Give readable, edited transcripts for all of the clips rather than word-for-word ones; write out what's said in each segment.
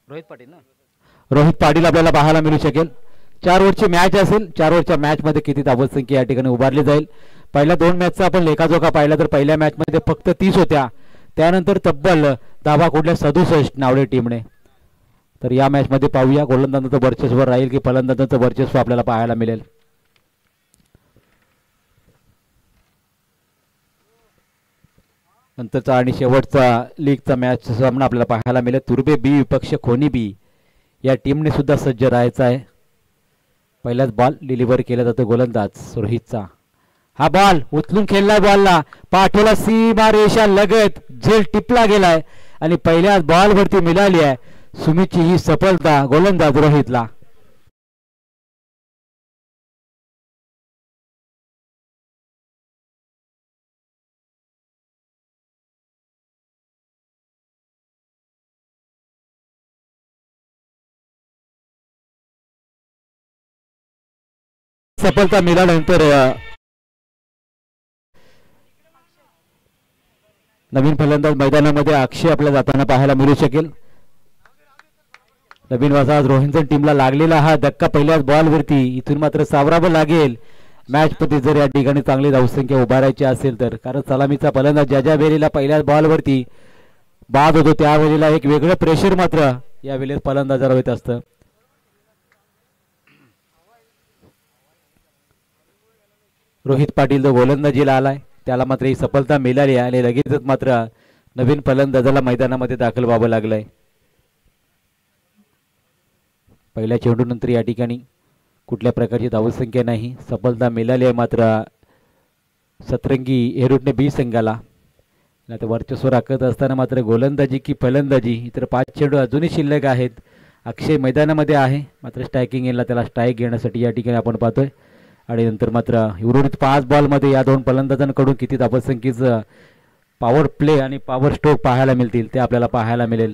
रोहित पाटील आपल्याला पाहायला मिळू शकेल. 4 ओव्हरची मॅच असेल. 4 ओव्हरच्या मॅच मध्ये किती धावसंख्या या ठिकाणी उभारली जाईल. पहिल्या 2 मॅचचा आपण लेखाजोखा पाहिला तर पहिल्या मॅच मध्ये फक्त 30 होत्या. त्यानंतर तब्बल धावा कुठल्या 67 नावडे टीमने. तर या मॅच मध्ये पाहूया गोलंदाजांचं वर्चस्व राहील की फलंदाजांचं वर्चस्व आपल्याला पाहायला मिळेल. नंतरचा आणि शेवटचा लीगचा मॅच सामना आपल्याला पाहायला मिळेल. तुर्बे बी विपक्ष खोनी बी या टीमने सुद्धा सज्ज राहायचं आहे. पहिलाच बॉल डिलिव्हर केला जातो गोलंदाज रोहितचा. हा बॉल उचलून खेळला. बॉलला पाठवला सीमा रेषा लगत झेल टिपला गेलाय आणि पहिल्याच बॉल वरती मिळाली आहे सुमितची ही सफलता गोलंदाज रोहितला. सफलता मिळाल्यानंतर नवीन फलंदाज मैदानामध्ये अक्षय आपल्याला जाताना पाहायला मिळू शकेल. नवीन वसाहत रोहिंटन टीमला लागलेला हा धक्का पहिल्याच बॉल वरती इथून मात्र सावरावं लागेल मॅच मध्ये जर या ठिकाणी चांगली धावसंख्या उभारायची असेल तर. कारण सलामीचा फलंदाज ज्या वेळेला पहिल्याच बॉल वरती बाद होतो त्यावेळेला एक वेगळं प्रेशर मात्र या वेळेस फलंदाजावर होत असतं. रोहित पाटील जो गोलंदाजीला आलाय त्याला मात्र ही सफलता मिळाली आणि लगेचच मात्र नवीन फलंदाजाला मैदानामध्ये दाखल व्हावं लागलंय. पहिल्या चेंडूनंतर या ठिकाणी कुठल्या प्रकारची धावसंख्या नाही. सफलता मिळाली आहे मात्र सतरंगी हेरुटने बी संघाला. आता वर्चस्व राखत असताना मात्र गोलंदाजी की फलंदाजी इतर 5 चेंडू अजूनही शिल्लक आहेत. अक्षय मैदानामध्ये आहे मात्र स्ट्रायकिंग एंडला त्याला स्ट्राईक घेण्यासाठी या ठिकाणी आपण पाहतोय. आणि नंतर मात्र उर्वरित 5 बॉलमध्ये या 2 फलंदाजांकडून किती धावसंख्येचं पॉवर प्ले आणि पॉवर स्ट्रोक पाहायला मिळतील ते आपल्याला पाहायला मिळेल.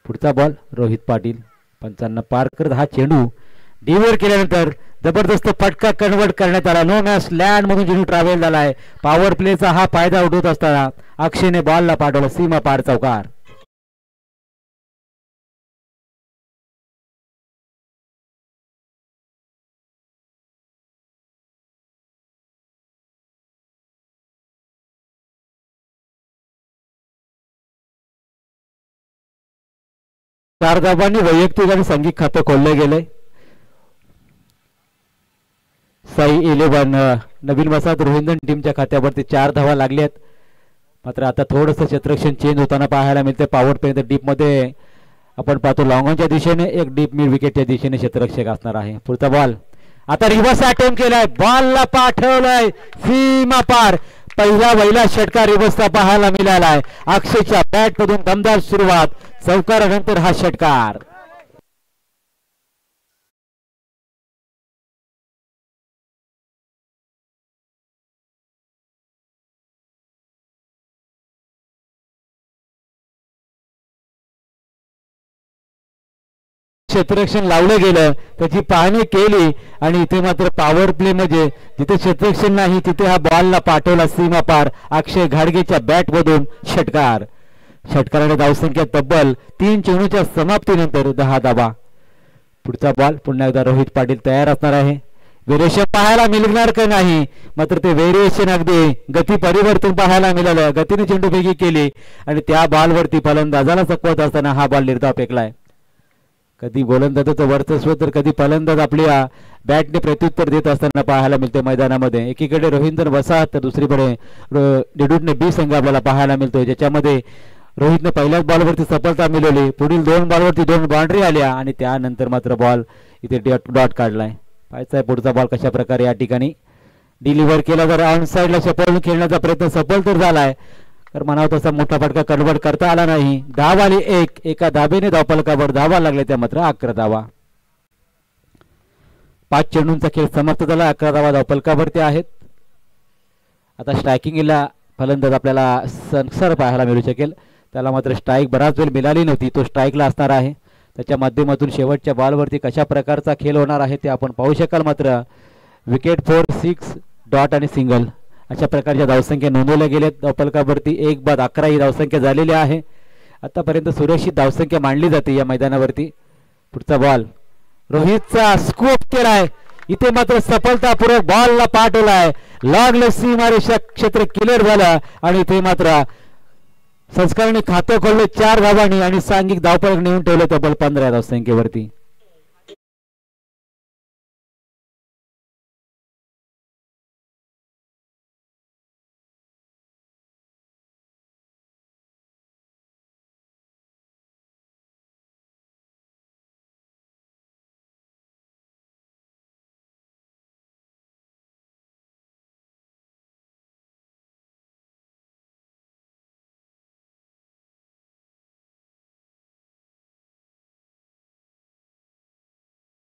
पुढचा बॉल रोहित पाटील 55 पार करत हा चेंडू डिलिव्हर केल्यानंतर जबरदस्त फटका कन्वर्ट करण्यात आला. नो मॅच लँड मधून चेंडू ट्रॅव्हल झालाय. पॉवर प्लेचा हा फायदा उठवत असताना अक्षयने बॉलला पाठवला सीमा पार चौकार. चार धावांनी वैयक्तिक आणि संघिक खातं खोललं गेलंय. साई 11 नवीन वसाहत रोहिंटन टीमच्या खात्यावरती 4 धावा लागल्यात. मात्र आता थोडंसं क्षेत्ररक्षण चेंज होताना पाहायला मिळते. पॉवर प्ले डीप मध्ये आपण पाहतो लॉंगॉनच्या दिशेने एक डीप मिड विकेटच्या दिशेने क्षेत्ररक्षक असणार आहे. पुढचा बॉल आता रिव्हर्स अटेम्प्ट केलाय. बॉलला पाठवलाय सीमा पार. पहिला षटकार रिव्हर्सचा पाहायला मिळालाय. अक्षयच्या बॅट मधून दमदार सुरुवात. चौकारानंतर हा षटकार. क्षेत्ररक्षण लावलं गेलं त्याची पाहणी केली आणि इथे मात्र पॉवर प्ले मध्ये जिथे क्षेत्ररक्षण नाही तिथे हा बॉलला पाठवला सीमा पार. अक्षय घाडगेच्या बॅट मधून षटकार. षटकाराने धावसंख्या तब्बल 3 चेंडूच्या समाप्तीनंतर 10 धावा. पुढचा बॉल पुन्हा एकदा रोहित पाटील तयार असणार आहे. व्हेरिएशन पाहायला मिळणार का नाही मात्र ते व्हेरिएशन अगदी गती परिवर्तन पाहायला मिळालं. गतीने चेंडू वेगी केली आणि त्या बॉलवरती फलंदाजाला चकवत असताना हा बॉल निर्धाव फेकलाय. कधी गोलंदाजाचं वर्चस्व तर कधी फलंदाज आपल्या बॅटने प्रत्युत्तर देत असताना पाहायला मिळते मैदानामध्ये. एकीकडे रोहिंटन वसाहत तर दुसरीकडे डेडूटने बी संघ आपल्याला पाहायला मिळतोय ज्याच्यामध्ये रोहितने पहिल्याच बॉलवरती सफलता मिळवली. पुढील 2 बॉलवरती 2 बाउंड्री आल्या आणि त्यानंतर मात्र बॉल इथे डॉट काढलाय. पाहायचा पुढचा बॉल कशा प्रकारे या ठिकाणी डिलिव्हर केला. जर ऑन साईडला सफल खेळण्याचा प्रयत्न सफल तर झालाय तर म्हणावं तसा मोठा फटका कन्वर्ट करता आला नाही. धाव आली 1. एका धाबेने धावफलकावर धावा लागल्या त्या मात्र 11 धावा. 5 चेंडूंचा खेळ समाप्त झाला. 11 धावा धावफलकावरती आहेत. आता स्ट्रायकिंगला फलंदाज आपल्याला सनसर पाहायला मिळू शकेल. त्याला मात्र स्ट्राईक बराच वेळ मिळाली नव्हती. तो स्ट्राईकला असणार आहे. त्याच्या माध्यमातून शेवटच्या बॉलवरती कशा प्रकारचा खेळ होणार आहे ते आपण पाहू शकाल. मात्र विकेट 4, 6 डॉट आणि सिंगल अशा प्रकारच्या धावसंख्या नोंदवल्या गेल्यात. धावफलकावरती 1 बाद 11 ही धावसंख्या झालेली आहे आतापर्यंत सुरक्षित धावसंख्या मांडली जाते या मैदानावरती. पुढचा बॉल रोहितचा स्कोप केलाय, इथे मात्र सफलतापूर्वक बॉलला पाठवलाय. लागलं सीमारेषा क्षेत्र क्लिअर झालं आणि इथे मात्र संस्काराने खातं खोललं 4 धावांनी आणि सांघिक धावफलक नेऊन ठेवलं तब्बल 15 धावसंख्येवरती.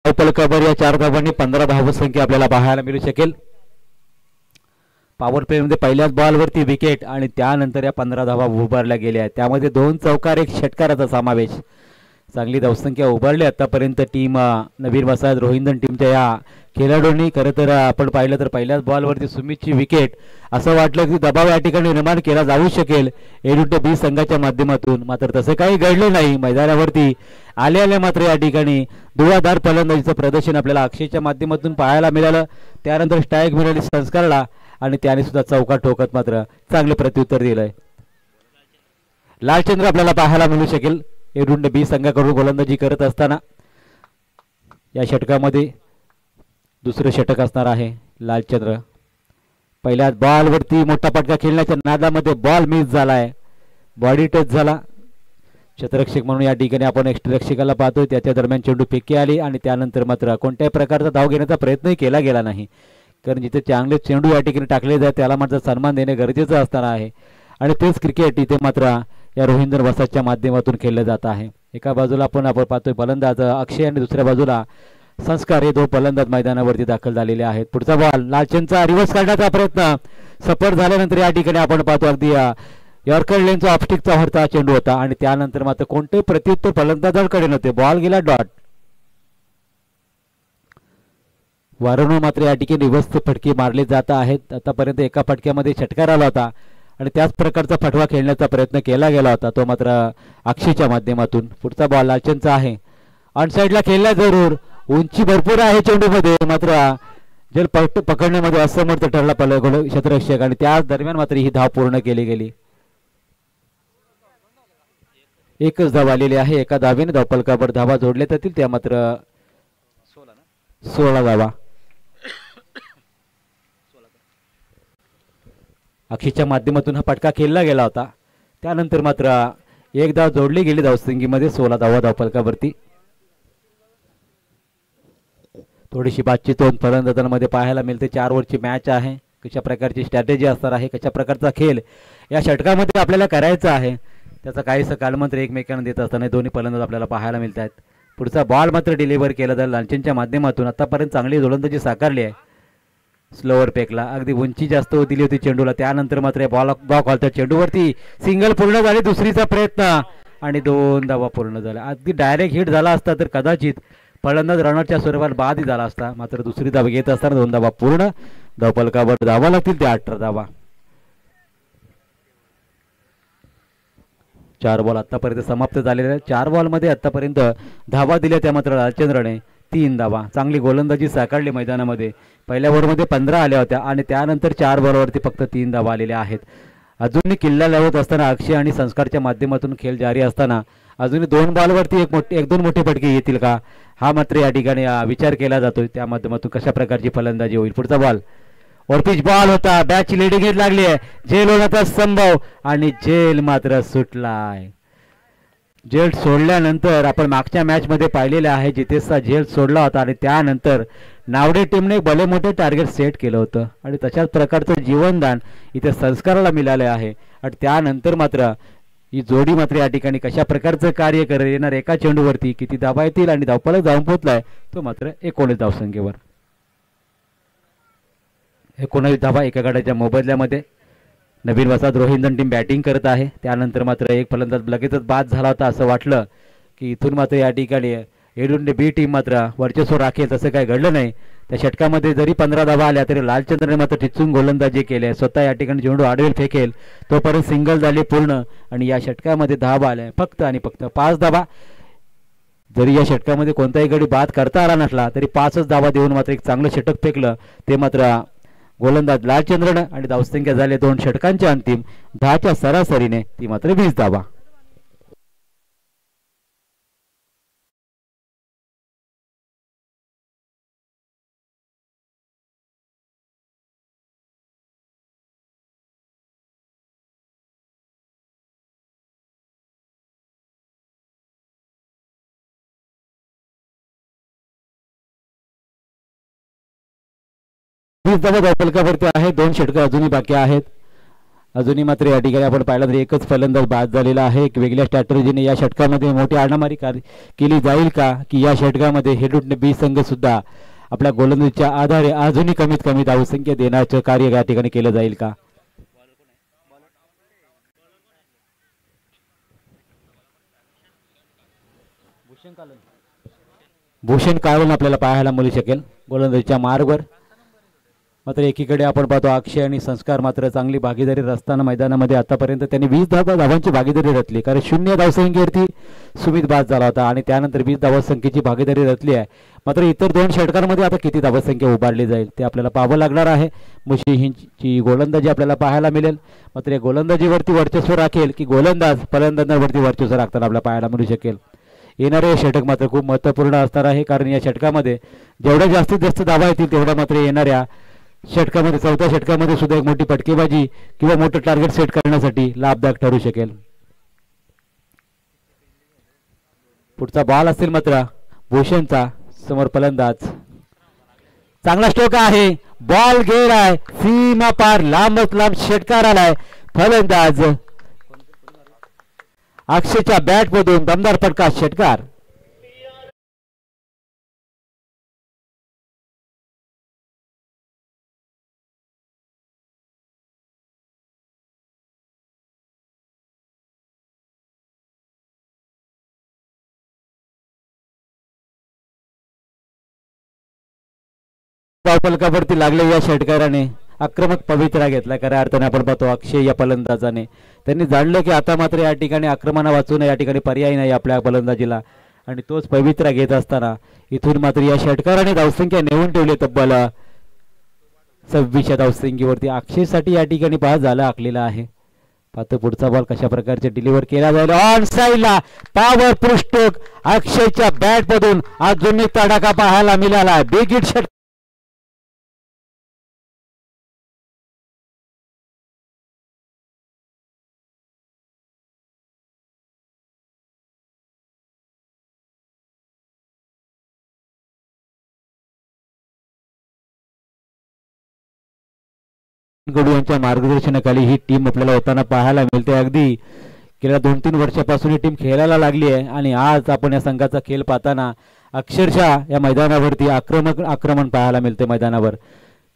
धावफलकावर या 4 धावांनी 15 धावसंख्या आपल्याला पाहायला मिळू शकेल. पॉवर प्ले मध्ये पहिल्याच बॉलवरती विकेट आणि त्यानंतर या 15 धावा उभारल्या गेल्या. त्यामध्ये 2 चौकार 1 षटकाराचा समावेश. चांगली धावसंख्या उभारली आतापर्यंत टीम नवीन वसाहत रोहिंदन टीमच्या या खेळाडूंनी. खरं तर आपण पाहिलं तर पहिल्याच बॉलवरती सुमितची विकेट. असं वाटलं की दबाव या ठिकाणी निर्माण केला जाऊ शकेल A बी संघाच्या माध्यमातून, मात्र तसं काही घडलं नाही. मैदानावरती आले मात्र या ठिकाणी धुवाधार फलंदाजीचं प्रदर्शन आपल्याला अक्षयच्या माध्यमातून पाहायला मिळालं. त्यानंतर स्ट्राईक मिळाली संस्कारला आणि त्याने सुद्धा चौका ठोकत मात्र चांगलं प्रत्युत्तर दिलंय. लालचंद्र आपल्याला पाहायला मिळू शकेल A बी संघाकडून गोलंदाजी करत असताना. या षटकामध्ये दुसरं षटक असणार आहे लालचंद्र. पहिल्याच बॉलवरती मोठा फटका खेळण्याच्या नादामध्ये बॉल मिस झालाय, बॉडी टच झाला. क्षेत्ररक्षक म्हणून या ठिकाणी आपण एक्स्ट्रारक्षकाला पाहतोय. त्याच्या दरम्यान चेंडू फेकी आली आणि त्यानंतर मात्र कोणत्याही प्रकारचा धाव घेण्याचा प्रयत्नही केला गेला नाही, कारण जिथे चांगले चेंडू या ठिकाणी टाकले जात त्याला मात्र सन्मान देणे गरजेचं असणार आहे. आणि तेच क्रिकेट इथे मात्र या रोहिंदर वसाहतच्या माध्यमातून खेळलं जात आहे. एका बाजूला आपण पाहतोय फलंदाज अक्षय आणि दुसऱ्या बाजूला संस्कार, हे 2 फलंदाज मैदानावरती दाखल झालेले आहेत. पुढचा बॉल लालचंदचा रिव्हर्स काढण्याचा प्रयत्न सफल झाल्यानंतर या ठिकाणी आपण पाहतो अगदी यॉर्कर लेनचा ऑफस्टिकचा होता चेंडू होता आणि त्यानंतर मात्र कोणतेही प्रत्युत्तर फलंदाजांकडे नव्हते. बॉल गेला डॉट. वारंवार मात्र या ठिकाणी रिव्हर्स फटके मारले जात आहेत. आतापर्यंत एका फटक्यामध्ये षटकार आला होता आणि त्याच प्रकारचा फटवा खेळण्याचा प्रयत्न केला गेला होता, तो मात्र अक्षयच्या माध्यमातून. पुढचा बॉल लालचंदचा आहे, ऑन साईडला खेळला जरूर, उंची भरपूर आहे चेंडूमध्ये, मात्र जल पकडण्यामध्ये असमर्थ ठरला क्षेत्ररक्षक आणि त्याच दरम्यान मात्र ही धाव पूर्ण केली गेली. एकच धाव आलेली आहे. एका धावेने धावफलकावर धावा जोडल्या जातील, त्या मात्र 16 धावा. अक्षयच्या माध्यमातून हा फटका खेळला गेला होता, त्यानंतर मात्र एक धाव जोडली गेली धावसंख्येमध्ये 16 धावा धावफलकावरती. थोडीशी बातचीत होऊन फलंदाजांमध्ये पाहायला मिळते. 4 ओव्हरची मॅच आहे, कशा प्रकारची स्ट्रॅटेजी असणार आहे, कशा प्रकारचा खेळ या षटकामध्ये आपल्याला करायचा आहे, त्याचा काहीसं कालमंत्र एकमेकांना देत असताना दोन्ही फलंदाज आपल्याला पाहायला मिळत आहेत. पुढचा बॉल मात्र डिलिव्हर केला जाईल लालचंदच्या माध्यमातून. आतापर्यंत चांगली गोलंदाजी साकारली आहे. स्लोअर पेकला, अगदी उंची जास्त दिली होती चेंडूला, त्यानंतर मात्र बॉल हॉलच्या चेंडूवरती सिंगल पूर्ण झाली. दुसरीचा प्रयत्न आणि 2 धावा पूर्ण झाल्या. अगदी डायरेक्ट हिट झाला असता तर कदाचित फलंदाज रनरच्या स्वरूपात बादही झाला असता, मात्र दुसरी धाव घेत असताना 2 धावा पूर्ण. धावफलकावर धावा लागतील त्या 18 धावा. 4 बॉल आतापर्यंत समाप्त झालेले आहेत. 4 बॉलमध्ये आतापर्यंत धावा दिल्या त्या मात्र लालचंद्रने 3 धावा. चांगली गोलंदाजी साकारली मैदानामध्ये. पहिल्या ओव्हरमध्ये 15 आल्या होत्या आणि त्यानंतर 4 बॉलवरती फक्त 3 धावा आलेल्या आहेत. अजूनही किल्ला लावत असताना अक्षय आणि संस्कारच्या माध्यमातून खेळ जारी असताना अजूनही 2 बॉलवरती एक दोन मोठे फटके येतील का, हा मात्र या ठिकाणी विचार केला जातोय. त्या माध्यमातून कशा प्रकारची फलंदाजी होईल. पुढचा बॉल वरपिच बॉल होता, बॅटची लिडिंग लागली आहे, झेल होण्याचा संभव आणि झेल मात्र सुटलाय. झेल सोडल्यानंतर आपण मागच्या मॅच मध्ये पाहिलेले आहे, जितेशचा झेल सोडला होता आणि त्यानंतर नावडे टीमने भले मोठे टार्गेट सेट केलं होतं आणि तशाच प्रकारचं जीवनदान इथे संस्काराला मिळाले आहे. आणि त्यानंतर मात्र ही जोडी मात्र या ठिकाणी कशा प्रकारचं कार्य करेल, येणार एका चेंडूवरती किती धावा येतील आणि धावफलक जाऊन पोहोचलाय तो मात्र 19 धावसंख्येवर. 19 धावा एका गटाच्या मोबदल्यामध्ये. नवीन वसाहत रोहिंदन टीम बॅटिंग करत आहे. त्यानंतर मात्र एक फलंदाज लगेचच बाद झाला होता, असं वाटलं की इथून मात्र या ठिकाणी एडुंडे बी टीम मात्र वर्चस्व राखेल तसं काही घडलं नाही. त्या षटकामध्ये जरी 15 धावा आल्या तरी लालचंद्रने मात्र टिचून गोलंदाजी केली आहे. स्वतः या ठिकाणी चेंडू आडवेल फेकेल तोपर्यंत सिंगल झाली पूर्ण आणि या षटकामध्ये धावा आल्या फक्त आणि फक्त 5 धावा. जरी या षटकामध्ये कोणताही गडी बाद करता आला नसला तरी 5च धावा देऊन मात्र एक चांगलं षटक फेकलं ते मात्र गोलंदाज लालचंद्रनं आणि धावसंख्या झाले 2 षटकांच्या अंतिम 10च्या सरासरीने ती मात्र 20 धावा. फलकावरती आहे 2 षटकं अजूनही बाकी आहेत. अजूनही मात्र या ठिकाणी आपण पाहिलं तर एकच फलंदाज बाद झालेला आहे. एक वेगळ्या स्ट्रॅटर्जीने या षटकामध्ये मोठी आडामारी केली जाईल का की या षटकामध्ये हेडुंडे बी संघ सुद्धा आपल्या गोलंदाजीच्या आधारे अजूनही कमीत कमी धावसंख्या देण्याचं कार्य या ठिकाणी केलं जाईल का. भूषण काळून आपल्याला पाहायला मिळू शकेल गोलंदाजीच्या मार्गवर. मात्र एकीकडे आपण पाहतो अक्षय आणि संस्कार मात्र चांगली भागीदारी रचताना मैदानामध्ये आतापर्यंत त्यांनी 20 धावांची भागीदारी रचली. कारण 0 धावसंख्येवरती सुमित बाद झाला होता आणि त्यानंतर 20 धावसंख्येची भागीदारी रचली आहे. मात्र इतर 2 षटकांमध्ये आता किती धावसंख्या उभारली जाईल ते आपल्याला पाहावं लागणार आहे. मुशीहींची गोलंदाजी आपल्याला पाहायला मिळेल. मात्र या गोलंदाजीवरती वर्चस्व राखेल की गोलंदाज फलंदाजांवरती वर्चस्व राखताना आपल्याला पाहायला मिळू शकेल. येणारे हे षटक मात्र खूप महत्त्वपूर्ण असणार आहे. कारण या षटकामध्ये जेवढ्या जास्तीत जास्त धावा येतील तेवढ्या मात्र येणाऱ्या षटकामध्ये 4थ्या षटकामध्ये सुद्धा एक मोठी फटकेबाजी किंवा मोठं टार्गेट सेट करण्यासाठी लाभदायक ठरू शकेल. पुढचा बॉल असेल मात्र भूषणचा. समोर फलंदाज चांगला स्ट्रोक आहे. बॉल गेलाय सीमा पार लांबच लांब षटकार आलाय. फलंदाज अक्षयच्या बॅट मधून दमदार फटका षटकार. फलकावरती लागले या षटकाराने आक्रमक पवित्रा घेतला. खऱ्या अर्थाने आपण पाहतो अक्षय या फलंदाजाने त्यांनी जाणलं की आता मात्र या ठिकाणी आक्रमणा वाचून या ठिकाणी पर्याय नाही आपल्या फलंदाजीला आणि तोच पवित्रा घेत असताना इथून मात्र या षटकाराने धावसंख्या नेऊन ठेवली तब्बल 26 धावसंख्येवरती. अक्षयसाठी या ठिकाणी पास झाला आखलेला आहे. पाहतो पुढचा बॉल कशा प्रकारचे डिलिव्हर केला जाईल. ऑन साइडला पॉवर पृष्ठक अक्षयच्या बॅट मधून अजून एक तडाखा पाहायला मिळाला. बिग हिट षटकार गडू यांच्या मार्गदर्शनाखाली ही टीम आपल्याला होताना पाहायला मिळते. अगदी गेल्या 2-3 वर्षापासून ही टीम खेळायला लागली आहे आणि आज आपण या संघाचा खेळ पाहताना अक्षरशः या मैदानावरती आक्रमण पाहायला मिळते मैदानावर.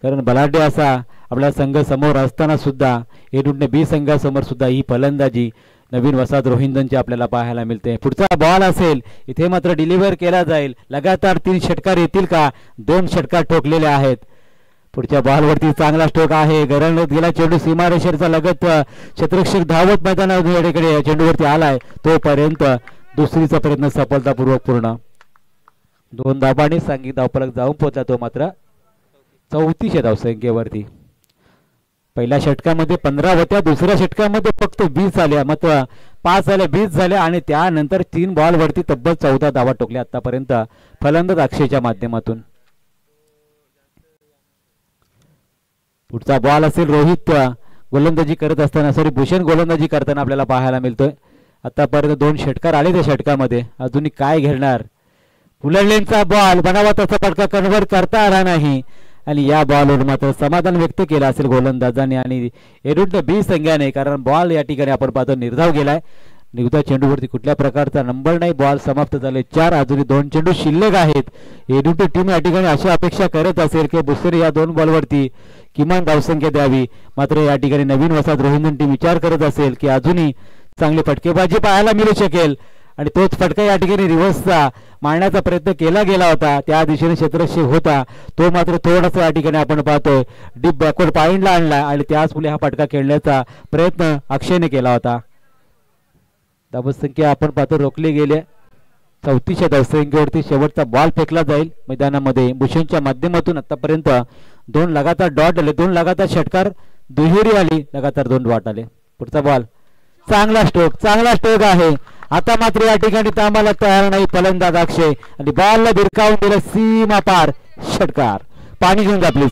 कारण बलाढ्य असा आपला संघ समोर असताना सुद्धा एडुंडे बी संघासमोर सुद्धा ही फलंदाजी नवीन वसाहत रोहिंदनची आपल्याला पाहायला मिळते. पुढचा बॉल असेल इथे मात्र डिलिव्हर केला जाईल. लगातार 3 षटकार येतील का. 2 षटकार ठोकलेले आहेत. पुढच्या बॉलवरती चांगला स्ट्रोक आहे. गरंगत गेला चेंडू सीमारेषेचा लगत क्षेत्ररक्षक धावत मैदानाकडे चेंडूवरती आलाय. तोपर्यंत दुसरीचा प्रयत्न सफलतापूर्वक पूर्ण. 2 धाबांनी सांघिक धावफलक जाऊन पोहोचला तो मात्र 34 धावसंख्येवरती. पहिल्या षटकामध्ये 15 होत्या. दुसऱ्या षटकामध्ये फक्त 20 आल्या. मात्र 5 आल्या 20 झाल्या आणि त्यानंतर 3 बॉलवरती तब्बल 14 धावा टोकल्या आतापर्यंत फलंदाज अक्षयच्या माध्यमातून. पुढचा बॉल असेल रोहित गोलंदाजी करत असताना भूषण गोलंदाजी करताना आपल्याला पाहायला मिळतोय. आतापर्यंत 2 षटकार आले त्या षटकामध्ये. अजूनही काय घेणार. उलटलेंचा बॉल बनावा तसा फटका कन्व्हर्ट करता आला नाही आणि या बॉलवर मात्र समाधान व्यक्त केलं असेल गोलंदाजाने आणि एडुंडे बी संघाने. कारण बॉल या ठिकाणी आपण पाहतो निर्धाव गेलाय. निवदा चेंडूवरती कुठल्या प्रकारचा नंबर नाही. बॉल समाप्त झाले 4. अजूनही 2 चेंडू शिल्लक आहेत. एडुंडे टीम या ठिकाणी अशी अपेक्षा करत असेल की भुसेने या 2 बॉलवरती किमान धावसंख्या द्यावी. मात्र या ठिकाणी नवीन वसाहत रोहिंदन टीम विचार करत असेल की अजूनही चांगली फटकेबाजी पाहायला मिळू शकेल आणि तोच फटका या ठिकाणी रिव्हर्सचा मारण्याचा प्रयत्न केला गेला होता, त्या दिशेने क्षेत्ररक्षक होता तो मात्र थोडासा या ठिकाणी आपण पाहतोय डीप बॅकवर्ड पॉइंटला आणला आणि त्याच पुढे हा फटका खेळण्याचा प्रयत्न अक्षयने केला होता. धावसंख्या आपण पाहतो रोखली गेली. 34 धावसंख्येवरती शेवटचा बॉल फेकला जाईल मैदानामध्ये. भूषणच्या माध्यमातून आतापर्यंत 2 लगातार डॉट आले, 2 लगातार षटकार, दुहेरी आली, लगातार 2 डॉट आले. पुढचा बॉल चांगला स्ट्रोक आहे. आता मात्र या ठिकाणी थांबायला तयार नाही फलंदाज अक्षय आणि बॉलला भिरकावून दिलं सीमा पार, षटकार. पाणी घेऊन जा प्लीज.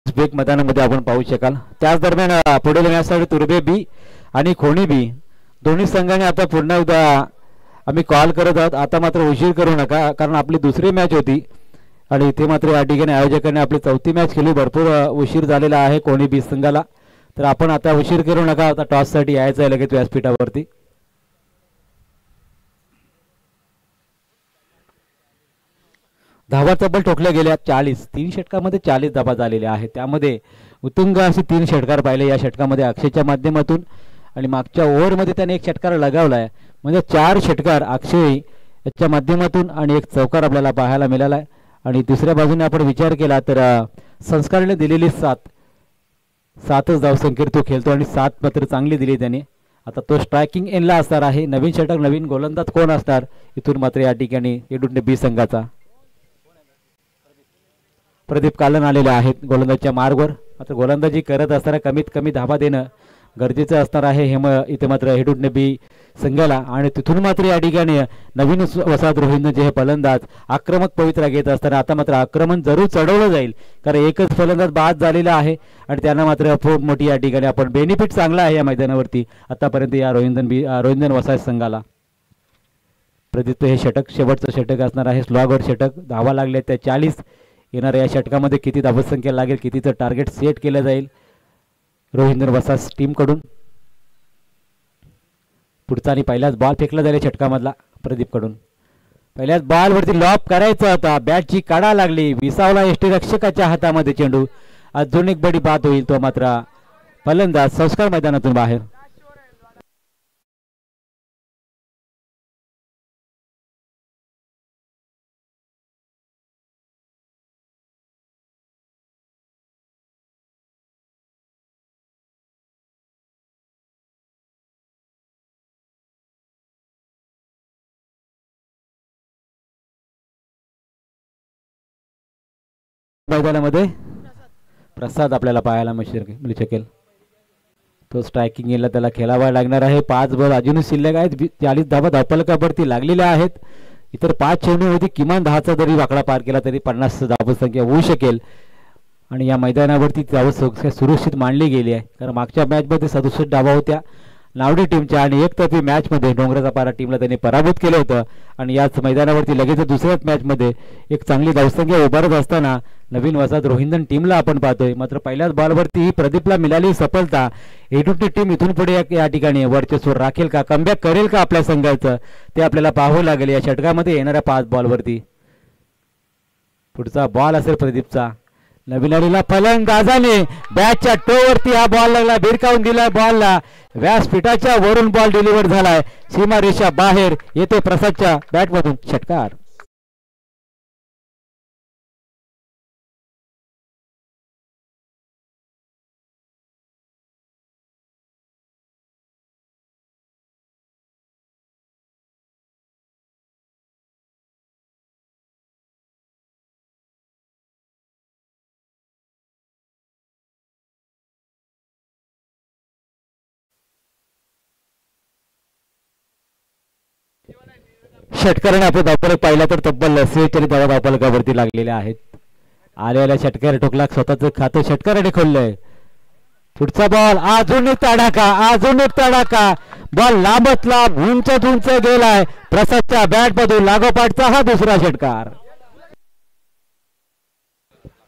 ब्रेक मैदानामध्ये आपण पाहू शकाल. त्याच दरम्यान पुढील मॅचसाठी तुर्बे बी आणि खोणी बी दोन्ही संघाने आता पुन्हा एकदा आम्ही कॉल करत आहोत. आता मात्र उशीर करू नका, कारण आपली दुसरी मॅच होती आणि इथे मात्र या ठिकाणी आयोजकांनी आपली 4थी मॅच केली. भरपूर उशीर झालेला आहे कोणी बी संघाला, तर आपण आता उशीर करू नका. आता टॉससाठी यायचं आहे लगेच व्यासपीठावरती. धावा तब्बल ठोकल्या गेल्या 40. 3 षटकामध्ये 40 धावा झालेल्या आहेत. त्यामध्ये उत्तुंग असे 3 षटकार पाहिले या षटकामध्ये अक्षयच्या माध्यमातून आणि मागच्या ओव्हरमध्ये त्याने 1 षटकार लगावलाय. म्हणजे 4 षटकार अक्षय याच्या माध्यमातून आणि 1 चौकार आपल्याला पाहायला मिळाला आहे. आणि दुसऱ्या बाजूने आपण विचार केला तर संस्कारने दिलेली 7च धावसंख्येवर तो खेळतो आणि 7 मात्र चांगली दिली त्याने. आता तो स्ट्रायकिंग एनला असणार आहे. नवीन षटक नवीन गोलंदाज कोण असणार इथून मात्र या ठिकाणी येडुंडे बी संघाचा प्रदीप कालन आलेले आहेत गोलंदाजच्या मार्गवर. मात्र गोलंदाजी करत असताना कमीत कमी धावा देणं गरजेचं असणार आहे हे इथे मात्र हेडुंडे बी संघाला. आणि तिथून मात्र या ठिकाणी नवीन वसाहत रोहितचे हे फलंदाज आक्रमक पवित्रा घेत असताना आता मात्र आक्रमण जरूर चढवलं जाईल, कारण एकच फलंदाज बाद झालेला आहे आणि त्यांना मात्र खूप मोठी या ठिकाणी आपण बेनिफिट चांगला आहे या मैदानावरती आतापर्यंत या रोहिंदन वसाहत संघाला. प्रदीप हे षटक शेवटचं षटक असणार आहे, स्लॉगवर षटक. धावा लागल्या त्या 40. येणाऱ्या या षटकामध्ये किती धावसंख्या लागेल, कितीचं टार्गेट सेट केलं जाईल रोहिंदन वसाहत टीम कडून. पुढचा आणि पहिलाच बॉल फेकला जाईल षटकामधला प्रदीप कडून. पहिल्याच बॉलवरती लॉप करायचा होता, बॅटची काढा लागली, विसावला यष्टीरक्षकाच्या हातामध्ये चेंडू. अजून एक बडी बात होईल, तो मात्र फलंदाज संस्कार मैदानातून बाहेर. मैदानामध्ये प्रसाद आपल्याला पाहायला मिळू शकेल. तो स्ट्रायकिंग येईल, त्याला खेळावा लागणार आहे. 5 बॉल अजूनही शिल्लक आहेत. 40 धावा धावफलकावरती लागलेल्या आहेत. इतर 5 चेंडूंमध्ये किमान 10चा जरी वाकडा पार केला तरी 50 धावसंख्या होऊ शकेल. आणि या मैदानावरती धावसंख्या सुरक्षित मानली गेली आहे, कारण मागच्या मॅचमध्ये 67 धावा होत्या नावडे टीमच्या आणि एकतर्फी मॅचमध्ये डोंगराचा पारा टीमला त्यांनी पराभूत केलं होतं. आणि याच मैदानावरती लगेच दुसऱ्याच मॅचमध्ये एक चांगली धावसंख्या उभारत असताना नवीन वसाहत रोहिंदन टीमला आपण पाहतोय. मात्र पहिल्याच बॉलवरती ही प्रदीपला मिळाली सफलता. एडुटी टीम इथून पुढे या ठिकाणी वर्चस्व राखेल का, कमबॅक करेल का आपल्या संघाचं, ते आपल्याला पाहावं लागेल या षटकामध्ये येणाऱ्या 5 बॉलवरती. पुढचा बॉल असेल प्रदीपचा. नवीन आलेला फलंदाजाने बॅटच्या टोवरती हा बॉल लागला, भिरकावून दिला बॉलला. व्यासपीठाच्या वरून बॉल डिलिव्हर झालाय, सीमा रेषा बाहेर येते प्रसादच्या बॅटमधून, षटकार. षटकाराने आपले धावफलक पाहिला तर तब्बल 46 धावा धावफलकावरती लागलेल्या आहेत. आलेल्या षटकार ठोकला, स्वतःच खातं षटकाराने खोललंय. पुढचा बॉल अजून एक तडाखा, अजून एक तडाखा. बॉल लांबत लांब उंच उंच गेलाय. प्रसादच्या बॅट मधून लागोपाठचा हा दुसरा षटकार.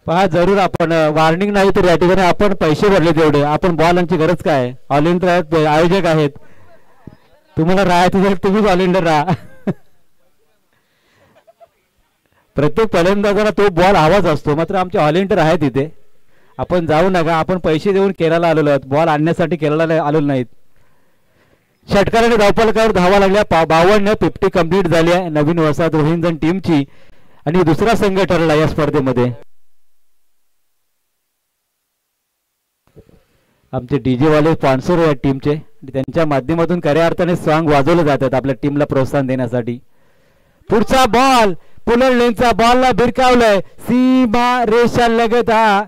पहा जरूर आपण वॉर्निंग नाही तर या ठिकाणी आपण पैसे भरले तेवढे आपण बॉलांची गरज काय. ऑल इंडिया आयोजक आहेत, तुम्हाला राहायचं तर तुम्हीच ऑल इंडिया राहा. प्रत्येक फलंदाजाला तो बॉल हवाच असतो. मात्र आमचे ऑल इंडिया आहेत तिथे, आपण जाऊ नका. आपण पैसे देऊन केरळला आलेलो आहोत, बॉल आणण्यासाठी केरळला आलेलो नाहीत. षटकाराने धावफलकावर धावा लागल्या. 52 कंप्लीट झाली आहे नवीन वसाहत रोहिंजन टीमची आणि दुसरा संघ ठरला या स्पर्धेमध्ये. आमचे डीजे वाले स्पॉन्सर आहेत टीमचे, त्यांच्या माध्यमातून खऱ्या अर्थाने सॉन्ग वाजवले जातात आपल्या टीमला प्रोत्साहन देण्यासाठी. पुढचा बॉल पुलर लेनचा बॉलला भिरकावलंय. सीमा रेषा लगत हा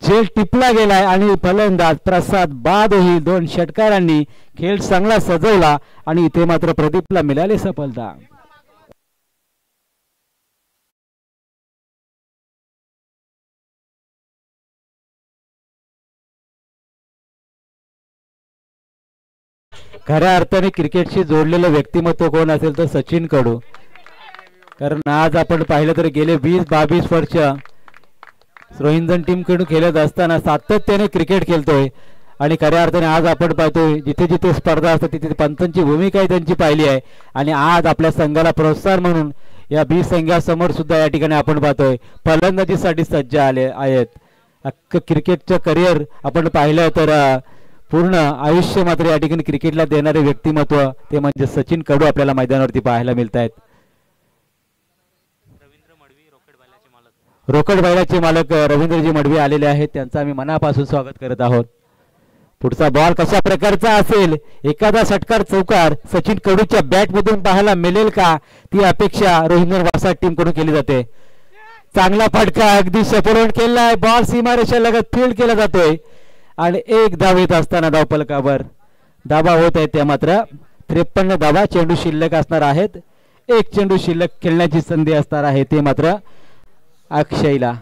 झेल टिपला गेलाय आणि फलंदाज प्रसाद बाद होईल. 2 षटकारांनी खेळ चांगला सजवला आणि इथे मात्र प्रदीपला मिळाली सफलता. खऱ्या अर्थाने क्रिकेटशी जोडलेलं व्यक्तिमत्व कोण असेल तर सचिन कडू. कारण आज आपण पाहिलं तर गेले 20-22 वर्ष रोहिंजन टीम कडून खेळत असताना सातत्याने क्रिकेट खेळतोय आणि खऱ्या अर्थाने आज आपण पाहतोय जिथे जिथे स्पर्धा असतात तिथे पंचांची भूमिका त्यांची पाहिली आहे. आणि आज आपल्या संघाला प्रोत्साहन म्हणून या 20 संघासमोर सुद्धा या ठिकाणी आपण पाहतोय फलंदाजीसाठी सज्ज आले आहेत. अख्खं क्रिकेटचं करिअर आपण पाहिलं तर पूर्ण आयुष्य मात्र या ठिकाणी क्रिकेटला देणारे व्यक्तिमत्व ते म्हणजे सचिन कडू आपल्याला मैदानावरती पाहायला मिळत आहेत. रोकड बैलाचे मालक रवींद्रजी मडवी आलेले आहेत, त्यांचं आम्ही मनापासून स्वागत करत आहोत. पुढचा बॉल कशा प्रकारचा असेल, एखादा षटकार चौकार सचिन कडूच्या बॅट मधून पाहायला मिळेल का, ती अपेक्षा रोहिंजन वसाहत टीम कडून केली जाते. चांगला फटका अगदी सपोर्ट केलाय. बॉल सीमारेषा लगत फील्ड केला जातोय आणि 1 धाव येत असताना धावफलकावर धावा होत आहेत. त्या मात्र 53 धावा चेंडू शिल्लक असणार आहेत. 1 चेंडू शिल्लक खेळण्याची संधी असणार आहे. ते मात्र अक्षयला.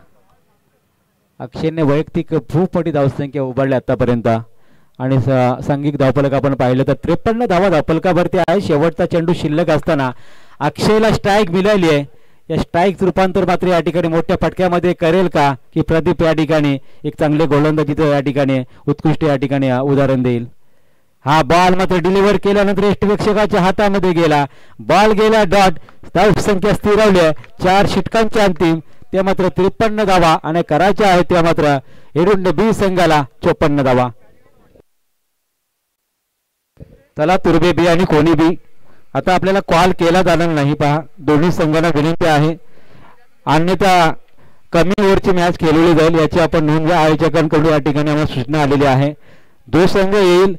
अक्षयने वैयक्तिक खूप मोठी धावसंख्या उभारली आतापर्यंत आणि सांघिक धावफलक आपण पाहिलं तर 53 धावा धावफलकावरती आहे. शेवटचा चेंडू शिल्लक असताना अक्षयला स्ट्राईक मिळाली आहे. या स्ट्राईक रूपांतर मात्र या ठिकाणी मोठ्या फटक्यामध्ये करेल का, की प्रदीप या ठिकाणी एक चांगले गोलंदाजीचं या ठिकाणी उत्कृष्ट या ठिकाणी उदाहरण देईल. हा बॉल मात्र डिलिव्हर केल्यानंतर यष्टिरक्षकाच्या हातामध्ये गेला. बॉल गेला डॉट. धावसंख्या स्थिरावली आहे 4 षटकांच्या अंतिम. ते मात्र 53 धावा आणि करायच्या आहेत त्या मात्र एरुंड बी संघाला 54 धावा. चला तुर्बे बी आणि कोणी बी आता आपल्याला कॉल केला जाणार नाही. पहा दोन्ही संघांना विनंती आहे, अन्यथा कमी ओव्हरची मॅच खेळवली जाईल याची आपण नोंद घ्या. आयोजकांकडून या ठिकाणी आम्हाला सूचना आलेली आहे. 2 संघ येईल,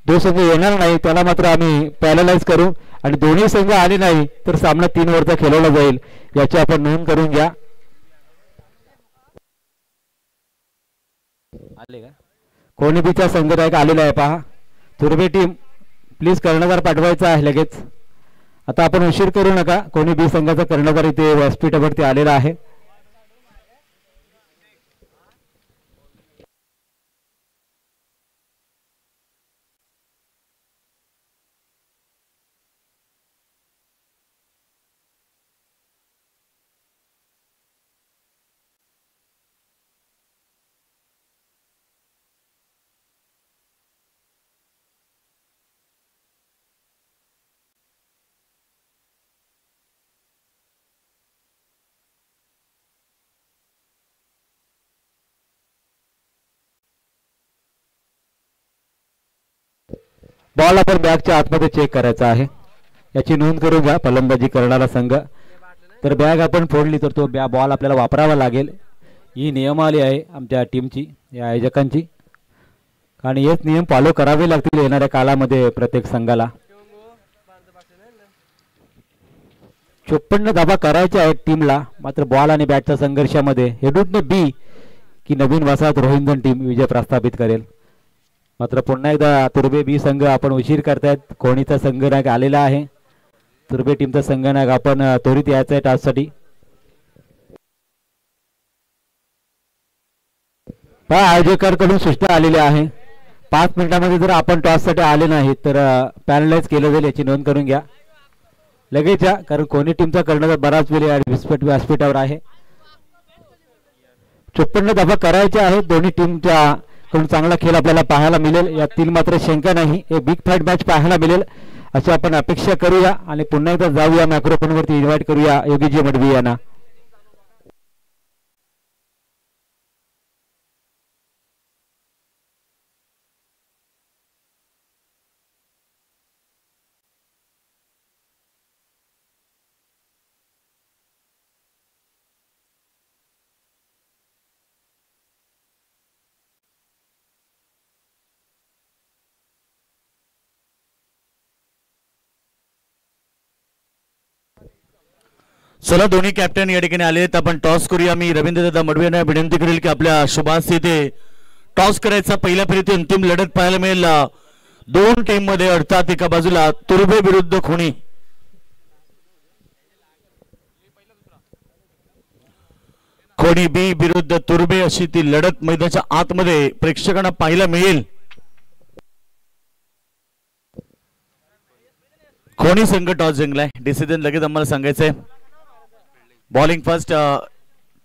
2 संघ येणार नाही त्याला मात्र आम्ही पॅनलाइज करू आणि दोन्ही संघ आले नाही तर सामना 3 ओव्हरचा खेळवला जाईल याची आपण नोंद करून घ्या. आले का कोणी बीचा संघनायक आलेला आहे. पहा तुर्बे टीम प्लीज कर्णधार पाठवायचा आहे लगेच. आता आपण उशीर करू नका. कोणी बी संघाचा कर्णधार इथे व्यासपीठावरती आलेला आहे. बॉल आपण बॅगच्या आतमध्ये चेक करायचा आहे याची नोंद करून घ्या. फलंदाजी करणारा संघ तर बॅग आपण फोडली तर तो बॉल आपल्याला वापरावा लागेल. ही नियमावली आहे आमच्या टीमची, या आयोजकांची, आणि हेच नियम फॉलो करावे लागतील येणाऱ्या काळामध्ये प्रत्येक संघाला. 54 धावा करायच्या आहेत टीमला. मात्र बॉल आणि बॅटच्या संघर्षामध्ये हेडूटने बी की नवीन वसाहत रोहिंजन टीम विजय प्रस्थापित करेल. मात्र पुन्हा एकदा तुर्बे बी संघ आपण उशीर करतायत. कोणीचा संघनायक आलेला आहे. तुर्बे टीमचा संघनायक आपण त्वरित यायचा आहे टास्कसाठी. आयोजकांकडून सूचना आलेली आहे 5 मिनिटांमध्ये जर आपण टॉससाठी आले नाही तर पॅनलाइज केलं जाईल याची नोंद करून घ्या लगेच या कारण कोणी टीमचा कर्णधार बराच वेळ व्यासपीठावर आहे 54 धावा करायच्या आहेत दोन्ही टीमच्या कडून चांगला खेळ आपल्याला पाहायला मिळेल यातील मात्र शंका नाही एक बिग फाईट मॅच पाहायला मिळेल अशी आपण अपेक्षा करूया आणि पुन्हा एकदा जाऊया मायक्रोफोन वरती इन्व्हाइट करूया योगीजी मडवी यांना चला दोन्ही कॅप्टन या ठिकाणी आले आहेत आपण टॉस करूया मी रवींद्रदादा मडवी यांना विनंती करेल की आपल्या शुभास येथे टॉस करायचा पहिल्या फेरीत अंतिम लढत पाहायला मिळेल दोन टीम मध्ये अर्थात एका बाजूला तुर्बे विरुद्ध खोणी खोणी बी विरुद्ध तुर्बे अशी ती लढत मैदानाच्या आतमध्ये प्रेक्षकांना पाहायला मिळेल खोणी संघ टॉस जिंकलाय डिसिजन लगेच आम्हाला सांगायचंय बॉलिंग फर्स्ट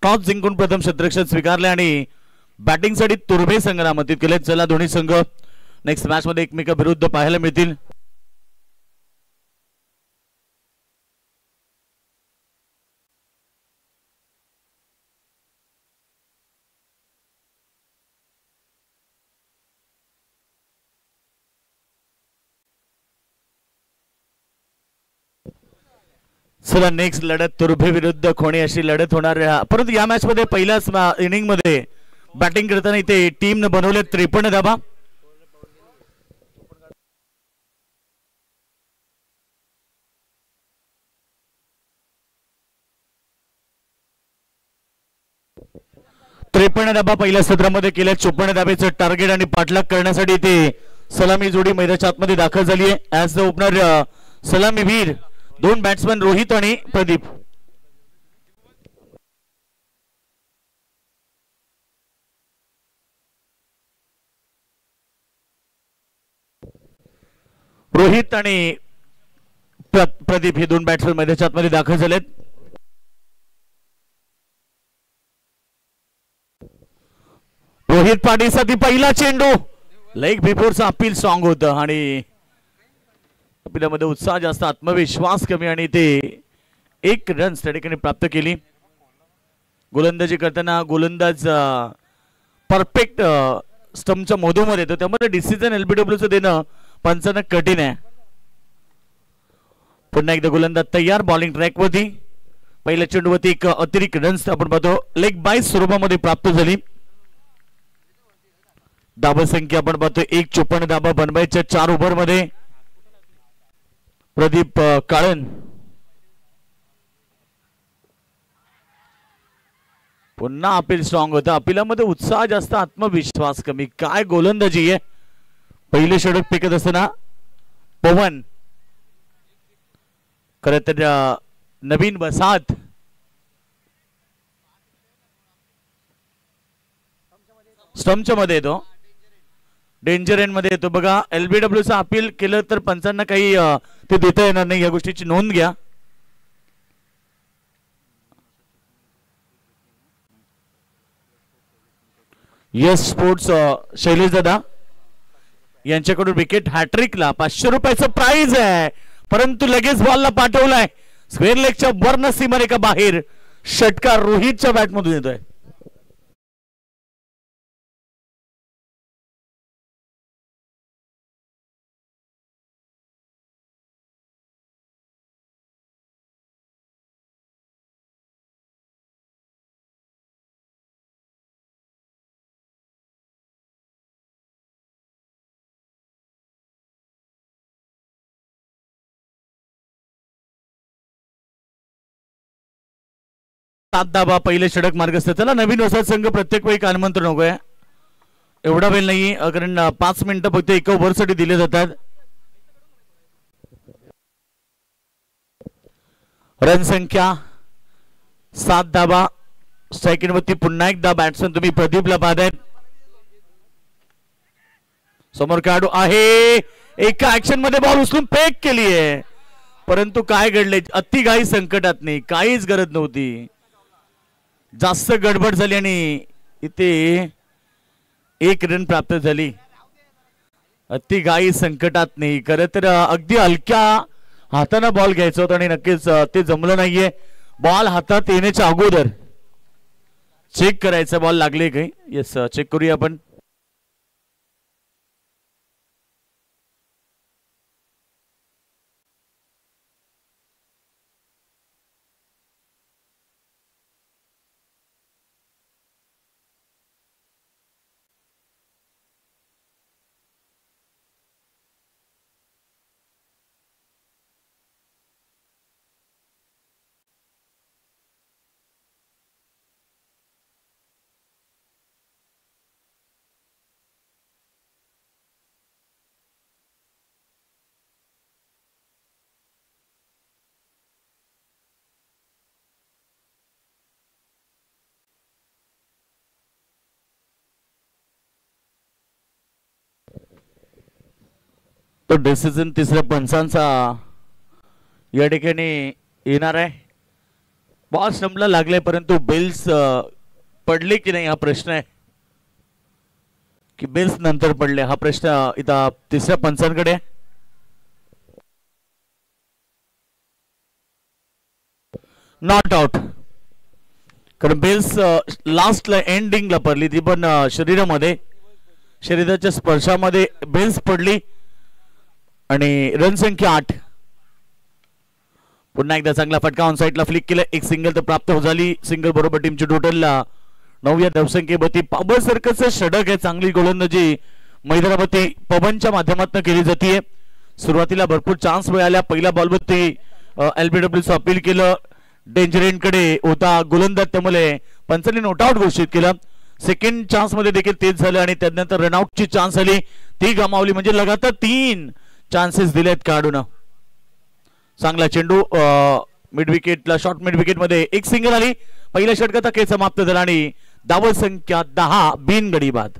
टॉस जिंकून प्रथम क्षेत्ररक्षण स्वीकारले आणि बॅटिंग साठी तुर्बे संघ नामांकित केले चला दोन्ही संघ नेक्स्ट मॅच मध्ये एकमेका विरुद्ध पाहायला मिळतील चला नेक्स्ट लढत तुर्भे विरुद्ध खोणी अशी लढत होणार परंतु या मॅच मध्ये पहिल्याच इनिंग मध्ये बॅटिंग करताना इथे टीम ने बनवले 53 धावा पहिल्या सत्रामध्ये केल्या 54 धावेचं टार्गेट आणि पाठलाग करण्यासाठी इथे सलामी जोडी मैदानाच्या आतमध्ये दाखल झाली आहे ॲज द ओपनर सलामी वीर दोन बॅट्समन रोहित आणि प्रदीप रोहित आणि प्रदीप हे दोन बॅट्समन मैदानाच्या आतमध्ये दाखल झालेत रोहित पाटीलसाठी पहिला चेंडू लेग बिफोरचा अपील सॉंग होतं आणि अपीलामध्ये उत्साह जास्त आत्मविश्वास कमी आणि ते एक रन्स त्या ठिकाणी प्राप्त केली गोलंदाजी करताना गोलंदाज परफेक्ट स्टंपच्या मोदोमध्ये येतो त्यामुळे डिसिजन एलबीडब्ल्यूचं देणं पंचांना कठीण आहे पुन्हा एकदा गोलंदाज तयार बॉलिंग ट्रॅक वरती पहिल्या चेंडूवरती एक अतिरिक्त रन्स आपण पाहतो लेग बाय स्वरूपामध्ये प्राप्त झाली धावा संख्या आपण पाहतो 54 धावा बनवायच्या 4 ओव्हर मध्ये प्रदीप काळन पुन्हा अपील स्ट्रॉंग होता अपीलामध्ये उत्साह जास्त आत्मविश्वास कमी काय गोलंदाजी आहे पहिले षटक फेकत असताना पवन खरं तर नवीन वसाहत स्टंपच्या मध्ये येतो डेंजर एंड मध्ये येतो बघा एलबीडब्ल्यूचं अपील केलं तर पंचांना काही ते देता येणार नाही या गोष्टीची नोंद घ्या यस स्पोर्ट्स शैलेश दादा यांच्याकडून विकेट हॅट्रिकला 500 रुपयाचं प्राइज आहे परंतु लगेच बॉलला पाठवलाय स्क्वेअर लेगच्या वर्ण सीमारेखा बाहेर षटकार रोहितच्या बॅटमधून येतोय धावा पहिले षटक मार्गस्थ त्याला नवीन वसाहत संघ प्रत्येक वेळी आमंत्रण नकोय एवढा वेळ नाही कारण 5 मिनिटं फक्त एका ओव्हरसाठी दिले जातात रन संख्या 7 धावा स्ट्राइकिंग वरती पुन्हा एकदा बॅट्समन तुम्ही प्रदीपला पाहताय समोर खेळाडू आहे, एका ऍक्शन मध्ये बॉल उचलून फेक केली आहे, परंतु काय घडले, अति घाई संकटात नाही, काहीच गरज नव्हती, जास्त गडबड झाली आणि इथे 1 रन प्राप्त झाली. अति घाई संकटात नाही. खरं तर अगदी हलक्या हाताने बॉल घ्यायचा होता आणि नक्कीच ते जमलं नाहीये. बॉल हातात येण्याच्या अगोदर चेक करायचा बॉल लागले काही. येस, चेक करूया आपण. तो डिसिजन तिसऱ्या पंचांचा या ठिकाणी येणार आहे. बॉल स्टंपला लागले, परंतु बेल्स पडले की नाही हा प्रश्न आहे, की बेल्स नंतर पडले हा प्रश्न इथं तिसऱ्या पंचांकडे. नॉट आउट, कारण बेल्स लास्टला एंडिंगला पडली, ती पण शरीरामध्ये, शरीराच्या स्पर्शामध्ये बेल्स पडली आणि रन संख्या 8. पुन्हा एकदा चांगला फटका ऑन साइडला फ्लिक केला, एक सिंगल तर प्राप्त झाली. सिंगल बरोबर टीमची टोटलला 9 या धावसंख्येवरती पाबर सर्कलचं षटक आहे. चांगली गोलंदाजी मैदानावरती पवनच्या माध्यमातून केली जाते. सुरुवातीला भरपूर चान्स मिळाल्या. पहिल्या बॉलवरती एलबीडब्ल्यूचं अपील केलं, डेंजर एंडकडे होता गोलंदाज, त्यामुळे पंचांनी नॉट आउट घोषित केलं. सेकंड चान्स मध्ये देखील तेच झालं आणि त्यानंतर रनआउटची चान्स आली, ती गमावली. म्हणजे लगातार 3 चान्सेस दिलेत खेळाडूंना. चांगला चेंडू मिड विकेटला, शॉर्ट मिड विकेट मध्ये एक सिंगल आली. पहिल्या षटकाचा खेळ समाप्त झाला आणि धाव संख्या 10 बिनगडी बाद.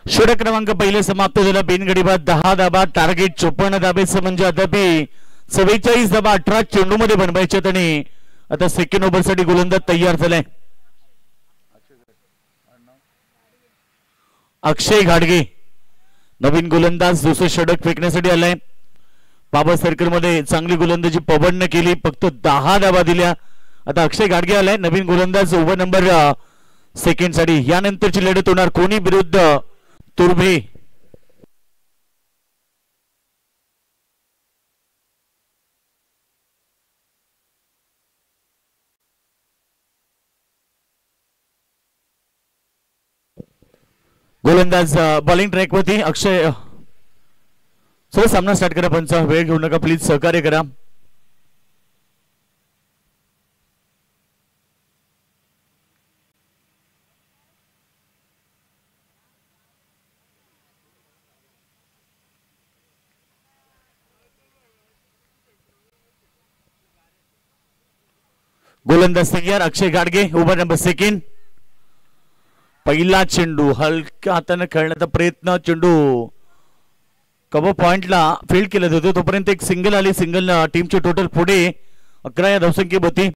षटक क्रमांक पहिले समाप्त झाला, बिनगडी बाद. 10 धाबा, टार्गेट 54 धाबेचं, म्हणजे अद्याप 44 धाबा 18 चेंडू मध्ये बनवायचे आणि आता सेकंड ओव्हर साठी गोलंदाज तयार झालाय. अक्षय घाडगे नवीन गोलंदाज दुसरे षटक फेकण्यासाठी आलाय. बाबा सर्कल मध्ये चांगली गोलंदाजी पवनने केली, फक्त 10 धाबा दिल्या. आता अक्षय घाडगे आलाय नवीन गोलंदाज ओव्हर नंबर सेकंड साठी. यानंतरची लढत होणार कोणी विरुद्ध तुर्भे. गोलंदाज बॉलिंग ट्रॅक वरती. अक्षय, चला सामना स्टार्ट करा. पंच वेळ घेऊ नका प्लीज, सहकार्य करा. गोलंदाज तयार. अक्षय घाडगे ओव्हर नंबर सेकंड. पहिला चेंडू हलक्या हाताने खेळण्याचा प्रयत्न, चेंडू कव्हर पॉइंटला फील्ड केला जातो, तोपर्यंत एक सिंगल आली. सिंगल टीमचे टोटल पुढे 11 या धावसंख्येवरती.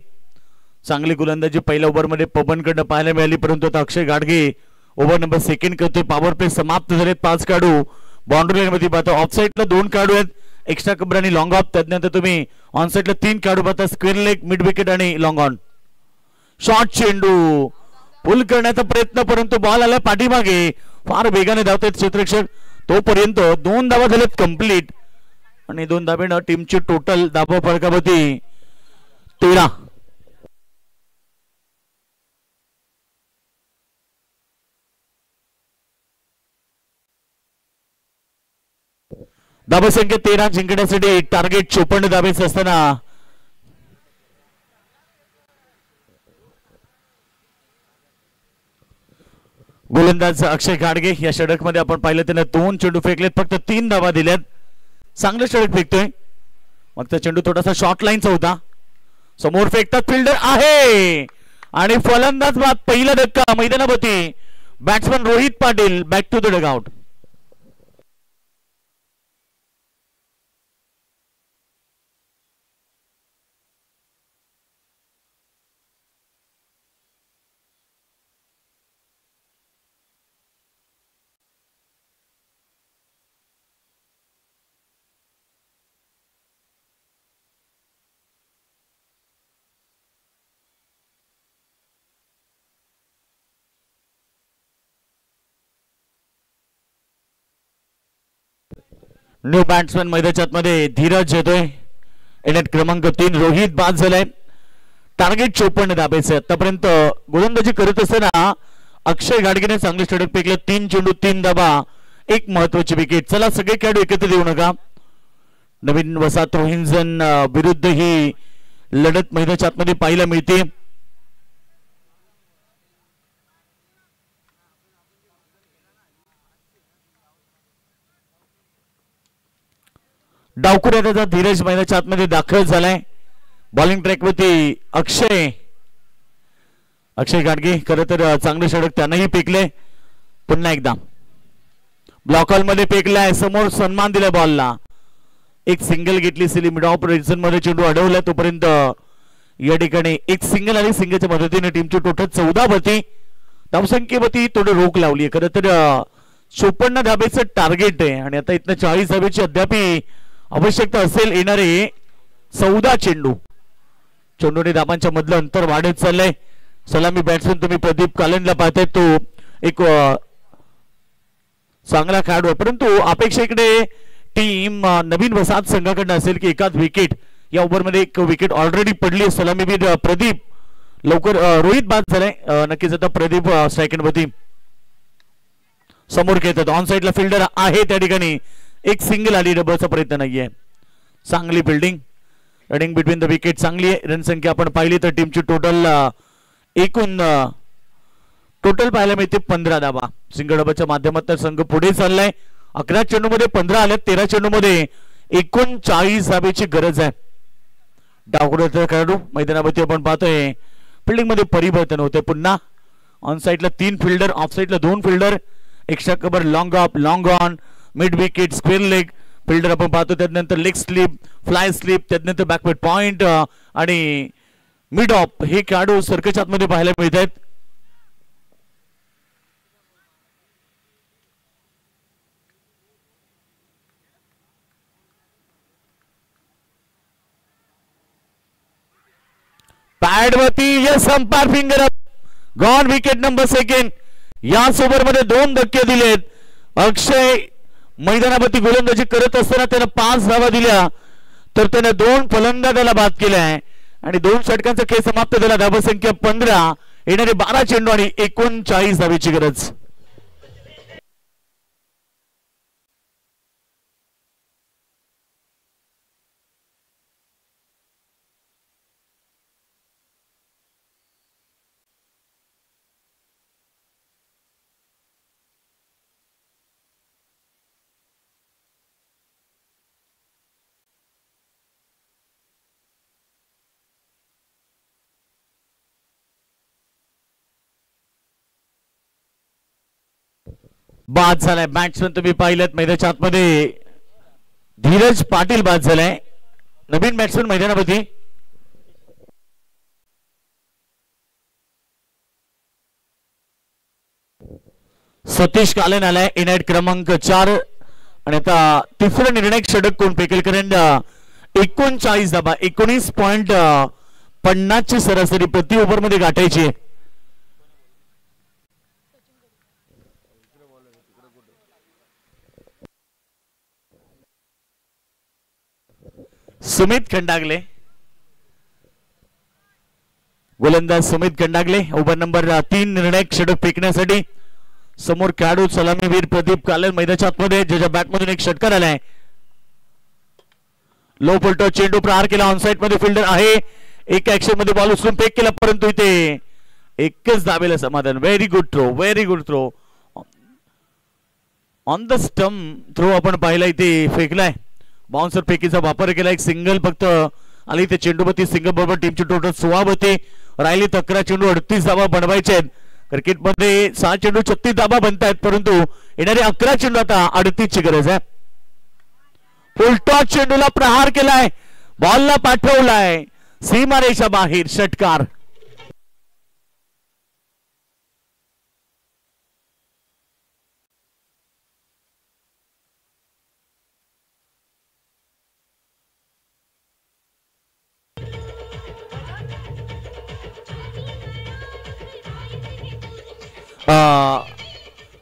चांगली गोलंदाजी पहिल्या ओव्हर मध्ये पवनकडनं पाहायला मिळाली, परंतु आता अक्षय घाडगे ओव्हर नंबर सेकंड करतोय. पॉवर प्ले समाप्त झाले. 5 खेळाडू बाउंड्री लाईन मध्ये पाहतो. ऑफ साईडला 2 खेळाडू आहेत, एक्स्ट्रा कव्हर आणि लॉंग ऑफ. त्यानंतर तुम्ही ऑन साईडला 3 खेळाडू पाहता, स्क्वेअर लेग, मिड विकेट आणि लॉंग ऑन. शॉर्ट चेंडू पुल करण्याचा प्रयत्न, परंतु बॉल आला पाठीमागे. फार वेगाने धावतात क्षेत्ररक्षक, तोपर्यंत 2 धावा झाल्यात कंप्लीट आणि 2 धाब्यानं टीमची टोटल धावा फरकावरती 13. धाबा संख्या 13 जिंकण्यासाठी टार्गेट 54 धाबेच असताना गोलंदाज अक्षय घाडगे या षटकमध्ये आपण पाहिलं त्याने 2 चेंडू फेकलेत, फक्त 3 धावा दिल्यात. चांगलं षटक फेकतोय. मग त्या चेंडू थोडासा शॉर्ट लाईनचा होता. समोर फेकतात फिल्डर आहे आणि फलंदाज बाद. पहिला धक्का मैदानावरती. Batsman Rohit Patil back to the dugout. New batsman मैदानात मध्ये धीरज येतोय. इनिंग क्रमांक 3 रोहित बाद झालाय. टार्गेट 54 धाब्याचे. आतापर्यंत गोलंदाजी करत असताना अक्षय घाडगेने चांगले षटक फेकले. 3 चेंडू 3 धाबा, एक महत्वाची विकेट. चला सगळे खेळाडू एकत्र देऊ नका. नवीन वसाहत रोहिंजन विरुद्ध ही लढत मैदानात मध्ये पाहायला मिळते. डावखुऱ्याचा धीरज मैदानाच्या आतमध्ये दाखल झालाय. बॉलिंग ट्रॅकवरती अक्षय घाडगे. खरं तर चांगले षटक त्यांनाही फेकले. पुन्हा एकदा ब्लॉक हॉल मध्ये फेकलाय. समोर सन्मान दिला बॉलला. एक सिंगल घेतली. सिली मिड ऑफ पोझिशन मध्ये चेंडू अडवला. तोपर्यंत या ठिकाणी एक सिंगल आणि सिंगलच्या मदतीने टीमची टोटल 14 होती. धावसंख्येवरती थोडी रोख लावली. खरं तर 54 धाब्याचं टार्गेट आहे आणि आता इथनं 40 धाब्याची अद्याप आवश्यकता असेल. येणारे 14 चेंडूने धाबांच्या मधलं अंतर वाढत चाललंय. सलामी बॅट्समन तुम्ही प्रदीप कालनला पाहताय. तो एक चांगला खेळाडू आहे, परंतु अपेक्षा इकडे टीम नवीन वसाहत संघाकडनं असेल की एकाच विकेट. या ओव्हरमध्ये एक विकेट ऑलरेडी पडली. सलामीवीर प्रदीप लवकर रोहित बाद झालाय. नक्कीच आता प्रदीप स्ट्राईक वरती समोर खेळतात. ऑन साइडला फिल्डर आहे. त्या ठिकाणी एक सिंगल आली. डबलचा प्रयत्न नाहीये. चांगली fielding. Running between the wicket चांगली आहे. रन संख्या आपण पाहिली तर टीमची टोटल एकूण टोटल पाहायला मिळते 15 धाबा. सिंगल डबाच्या माध्यमातून संघ पुढे चाललाय. 11 चेंडू मध्ये 15 आले. 13 चेंडू मध्ये 39 धाब्याची गरज आहे. डावखुऱ्याचा खेळाडू मैदानावरती आपण पाहतोय. फिल्डिंग मध्ये परिवर्तन होते. पुन्हा ऑन साइडला 3 फिल्डर, ऑफ साइडला 2 fielder. Extra cover, long of, long on, mid wicket, square leg. Fielder आपण पाहतो. त्यानंतर लेग स्लिप, फ्लाय स्लिप, त्यानंतर बॅकवर्ड पॉइंट आणि मिड ऑफ हे खेळाडू सर्कलच्या आतमध्ये पाहायला मिळत आहेत. पॅड वरती yes umpire finger up. Gone wicket number second. याच ओव्हर मध्ये 2 धक्के दिलेत. अक्षय मैदानावरती गोलंदाजी करत असताना त्याने 5 धावा दिल्या तर त्याने 2 फलंदाजाला बाद केलाय आणि 2 षटकांचा खेळ समाप्त झाला. धावा संख्या 15. येणारे 12 चेंडू आणि 39 धावेची गरज. बाद झालाय. बॅट्समन तुम्ही पाहिलेत मैदानाच्या आतमध्ये धीरज पाटील बाद झालाय. नवीन बॅट्समन मैदानावरती सतीश कालन आलाय. इनिंग क्रमांक 4 आणि आता तिसरं निर्णायक षटक कोण फेकेल. कारण 39 धाबा 19.50 ची सरासरी प्रति ओव्हर मध्ये गाठायची आहे. सुमित खंडागले, गोलंदाज सुमित खंडागले ओव्हर नंबर 3 निर्णायक षटक फेकण्यासाठी. समोर खेळाडू सलामीवीर प्रदीप कालन मैदानाच्या आतमध्ये, ज्याच्या बॅटमधून एक षटकार आलाय. लो पलटो चेंडू प्रहार केला, ऑनसाइड मध्ये फिल्डर आहे. एक ऍक्शन मध्ये बॉल उचलून फेक केला, परंतु इथे एकच धावेला समाधान. Very good throw, very good throw. On the stump throw आपण पाहिला, इथे फेकलाय. बाउन्सर फेकीचा वापर केला. एक सिंगल फक्त आली ते चेंडूपती. सिंगल बरोबर टीमची टोटल 16 होती. राहिली 11 चेंडू, 38 धावा बनवायचे आहेत. क्रिकेटमध्ये 6 चेंडू 36 धावा बनतायत, परंतु येणारे 11 चेंडू आता 38 ची गरज आहे. फुलटॉस चेंडूला प्रहार केलाय, बॉलला पाठवलाय सीमारेषा बाहेर, षटकार.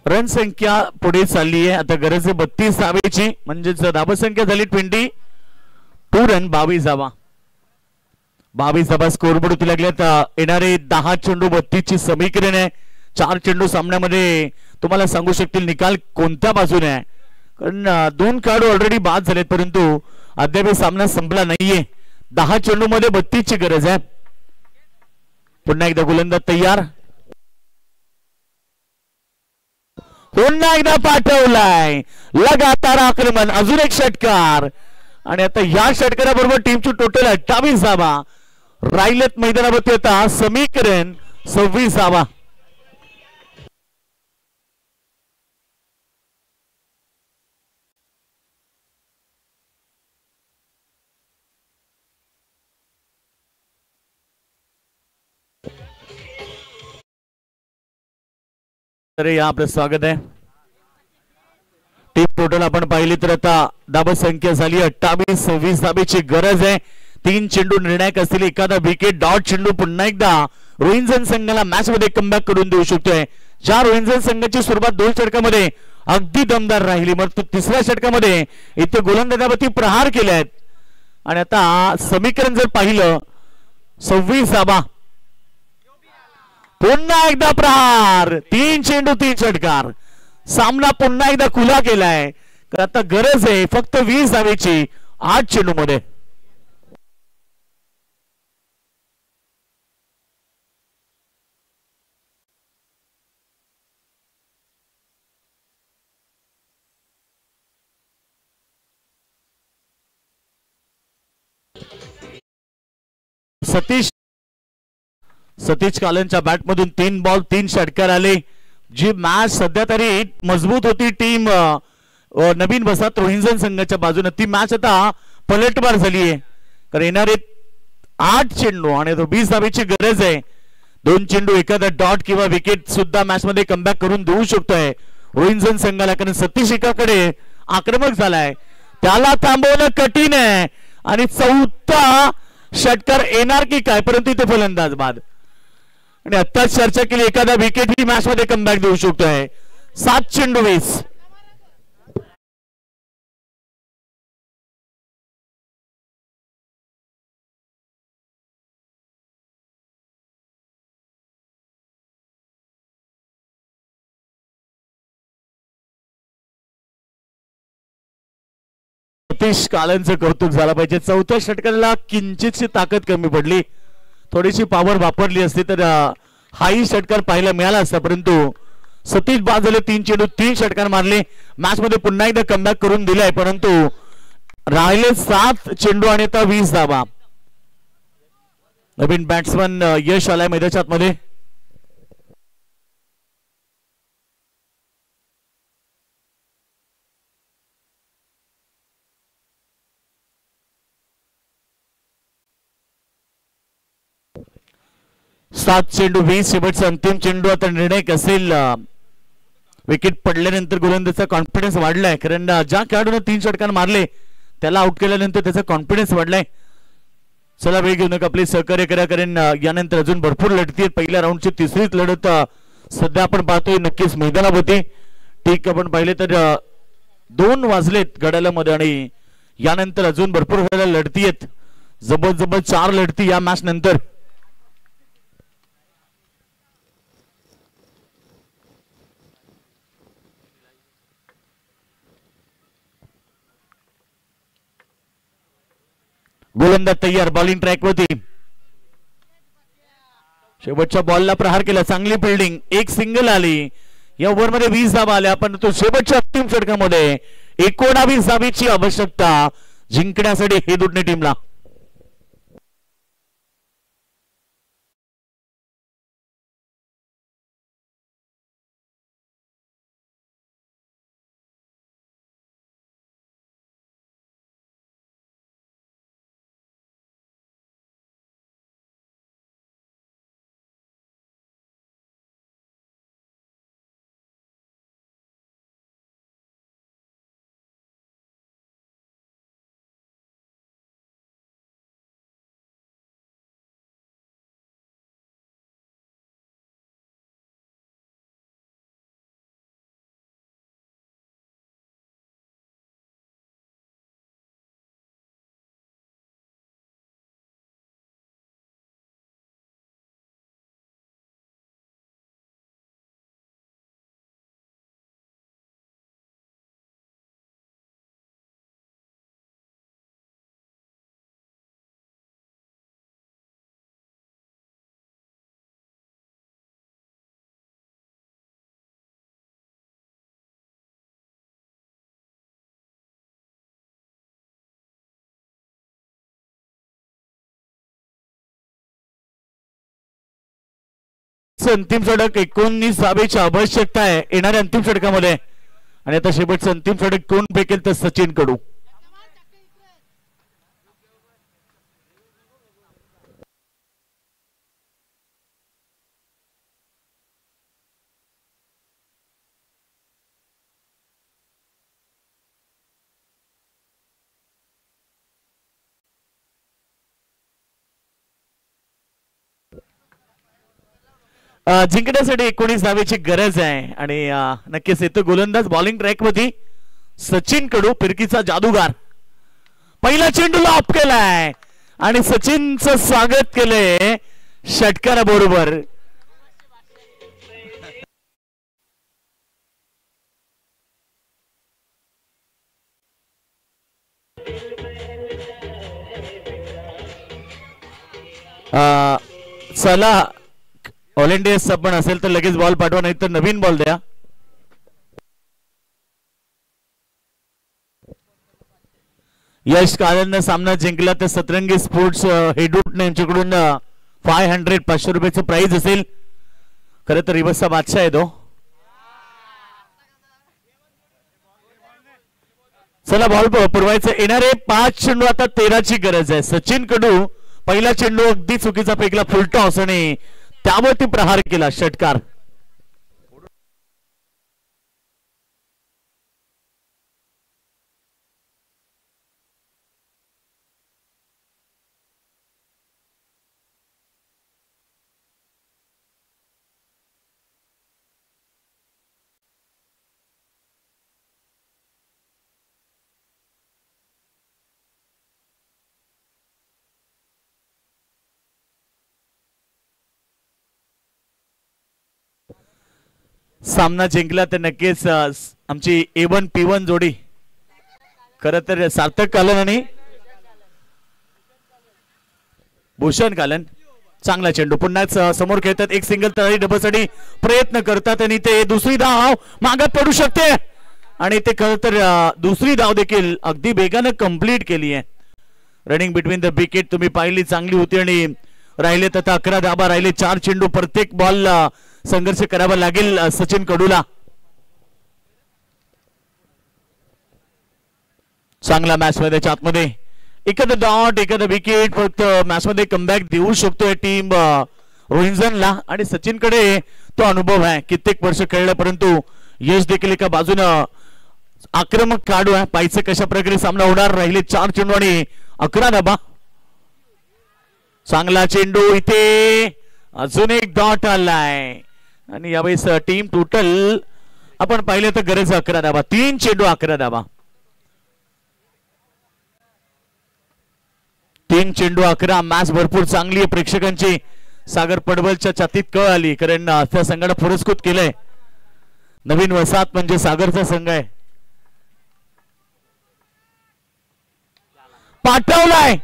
रन संख्या पुढे चालली आहे. आता गरज आहे 32 धावेची, म्हणजेच धावसंख्या झाली 22 रन, 22 धावा. 22 धावा स्कोरबोर्ड होती लागल्यात. येणारे 10 चेंडू 32 ची समीकरण आहे. 4 चेंडू सामन्यामध्ये तुम्हाला सांगू शकतील निकाल कोणत्या बाजूने आहे, कारण 2 खेळाडू ऑलरेडी बाद झालेत, परंतु अद्याप सामना संपला नाहीये. 10 चेंडू मध्ये 32 ची गरज आहे. पुन्हा एकदा गोलंदाज तयार, पुन्हा एकदा पाठवलाय, लगातार आक्रमण, अजून एक षटकार. आणि आता या षटकाराबरोबर टीमची टोटल 28 धावा राहिलेत मैदानावरती. आता समीकरण 26 धावा. या आपलं स्वागत आहे. टीम टोटल आपण पाहिली तर आता धाव संख्या झाली 28. 26 धावेची गरज आहे. 3 चेंडू निर्णायक असतील, एखादा विकेट, डॉट चेंडू पुन्हा एकदा रोहिंजन संघाला मॅच मध्ये कमबॅक करून देऊ शकतोय. ज्या रोहिंजन संघाची सुरुवात 2 षटकामध्ये अगदी दमदार राहिली, मग तिसऱ्या षटकामध्ये इथे गोलंदाजावरती प्रहार केले आहेत. आणि आता समीकरण जर पाहिलं 26 धावा, पुन्हा एकदा प्रहार, 3 चेंडू 3 षटकार. सामना पुन्हा एकदा खुला केलाय. आता गरज आहे फक्त 20 धावेची 8 चेंडू मध्ये. सतीश कालनच्या बॅटमधून 3 बॉल 3 षटकार आले. जी मॅच सध्या तरी मजबूत होती टीम नवीन वसाहत रोहिंजन संघाच्या बाजूने, ती मॅच आता पलटवार झाली आहे. कारण येणारे 8 चेंडू आणि 20 धावेची गरज आहे. 2 चेंडू, एखादा डॉट किंवा विकेट सुद्धा मॅच मध्ये कमबॅक करून देऊ शकतोय रोहिंजन संघाला. कारण सतीश एकाकडे आक्रमक झालाय, त्याला थांबवणं कठीण आहे. आणि 4था षटकार येणार की काय, परंतु इथे फलंदाज बाद. आणि आत्ताच चर्चा केली, एखादा विकेट ही मॅच मध्ये कमबॅक देऊ शकतोय. 7 चेंडू 20. सतीश कालनचं कौतुक झालं पाहिजे. 4थ्या षटकाला किंचितशी ताकद कमी पडली, थोडीशी पॉवर वापरली असती तर हाही षटकार पाहायला मिळाला असता, परंतु सतीश बाद झाले. 3 चेंडू 3 षटकार मारले, मॅच मध्ये पुन्हा एकदा कमबॅक करून दिलाय, परंतु राहिले 7 चेंडू आणि आता 20 धावा. नवीन बॅट्समन यश आलाय मैदानाच्या आतमध्ये. सात चेंडू 20, शेवटचा अंतिम चेंडू. आता निर्णय असेल. विकेट पडल्यानंतर गोलंदाजाचा कॉन्फिडन्स वाढलाय, कारण ज्या खेळाडूने 3 षटकार मारले त्याला आउट केल्यानंतर त्याचा कॉन्फिडन्स वाढलाय. चला वेळ घेऊ नका, आपले सहकार्य करा, कारण यानंतर अजून भरपूर लढती आहेत. पहिल्या राऊंडची 3रीच लढत सध्या आपण पाहतोय नक्कीच मैदानावरती. ठीक आपण पाहिले तर 2 वाजलेत घड्याळामध्ये आणि यानंतर अजून भरपूर लढती आहेत, जबरदस्त 4 लढती या मॅच नंतर. गोलंदाज तयार, बॉलिंग ट्रॅक वरती. शेवटच्या बॉलला प्रहार केला, चांगली फिल्डिंग, एक सिंगल आली. या ओव्हर मध्ये 20 धावा आल्या, पण तो शेवटच्या अंतिम षटकामध्ये 19 धावेची आवश्यकता जिंकण्यासाठी हे दोन्ही टीमला. अंतिम षटक 19 धावेची आवश्यकता आहे येणाऱ्या अंतिम षटकामध्ये. आणि आता शेवटचं अंतिम षटक कोण फेकेल तर सचिन कडू. जिंकण्यासाठी 19 धावेची गरज आहे आणि नक्कीच येतो गोलंदाज बॉलिंग ट्रॅक मध्ये सचिन कडू, फिरकीचा जादूगार. पहिला चेंडूला ऑफ केलाय आणि सचिनचं स्वागत केलंय षटकाराबरोबर. चला ऑल इंडिया पण असेल तर लगेच बॉल पाठवा, नाही तर नवीन बॉल द्या. यश कालननं सामना जिंकला तर सतरंगी स्पोर्ट्स हेडूट यांच्याकडून 500 रुपयाचं प्राइज असेल. खरं तर रिवर्सचा बादशाह आहे तो. चला बॉल पुरवायचं. येणारे 5 चेंडू आता 13ची गरज आहे. सचिन कडू पहिला चेंडू अगदी चुकीचा फेकला, फुलटॉस आणि त्यावरती प्रहार केला, षटकार. सामना जिंकला तर नक्कीच आमची A1 P1 जोडी खरं तर सार्थक कालन आणि भूषण कालन. चांगला चेंडू पुन्हाच समोर खेळतात, एक सिंगल तळी डबल साठी प्रयत्न करतात आणि ते दुसरी धाव मागत पडू शकते आणि ते खरं तर दुसरी धाव देखील अगदी वेगाने कंप्लीट केली आहे. रनिंग बिटवीन द विकेट तुम्ही पाहिली चांगली होती आणि राहिले तर 11 धावा राहिले. 4 चेंडू, प्रत्येक बॉलला संघर्ष करावा लागेल सचिन कडूला. चांगला मॅच मध्ये आतमध्ये एखादा डॉट एखादा विकेट फक्त मॅच मध्ये कमबॅक देऊ शकतोय टीम रोहिंजनला आणि सचिन कडे तो अनुभव आहे, कित्येक वर्ष खेळला परंतु यश देखील एका बाजूने आक्रमक काढू आहे. पाहिजे कशा प्रकारे सामना होणार. राहिले 4 चेंडू आणि 11 धावा. चांगला चेंडू, इथे अजून एक डॉट आलाय आणि यावेळेस टीम टोटल आपण पाहिले तर गरज 11 धावा. 3 चेंडू 11 धावा. 3 चेंडू 11. मॅच भरपूर चांगली आहे. प्रेक्षकांची सागर पडवलच्या छातीत कळ आली, कारण त्या संघाला पुरस्कृत केलंय. नवीन वसाहत म्हणजे सागरचा संघ आहे. पाठवलाय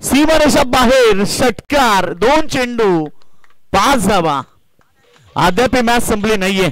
सीमारेषा बाहेर, षटकार. 2 चेंडू 5 धावा. अद्याप मॅच संपली नाहीये.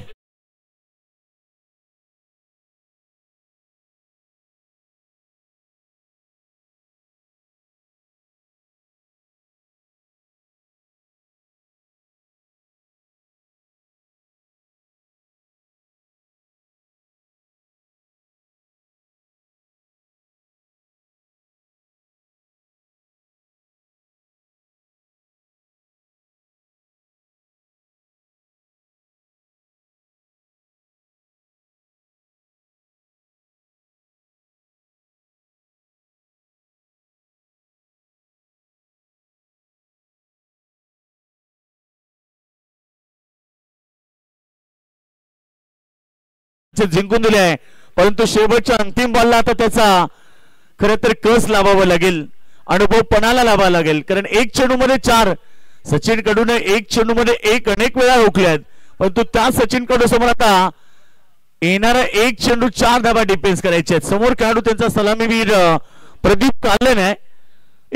जिंकून दिले आहे, परंतु शेवटच्या अंतिम बॉलला आता त्याचा खरं तर कस लावावं लागेल, अनुभव पणाला लावावा लागेल. कारण 1 चेंडू मध्ये 4 सचिन कडून 1 चेंडू मध्ये 1 अनेक वेळा रोखल्यात, परंतु त्या सचिन कडू समोर आता येणारा 1 चेंडू 4 धावा डिफेन्स करायचे आहेत. समोर खेळाडू त्यांचा सलामीवीर प्रदीप कालन आहे.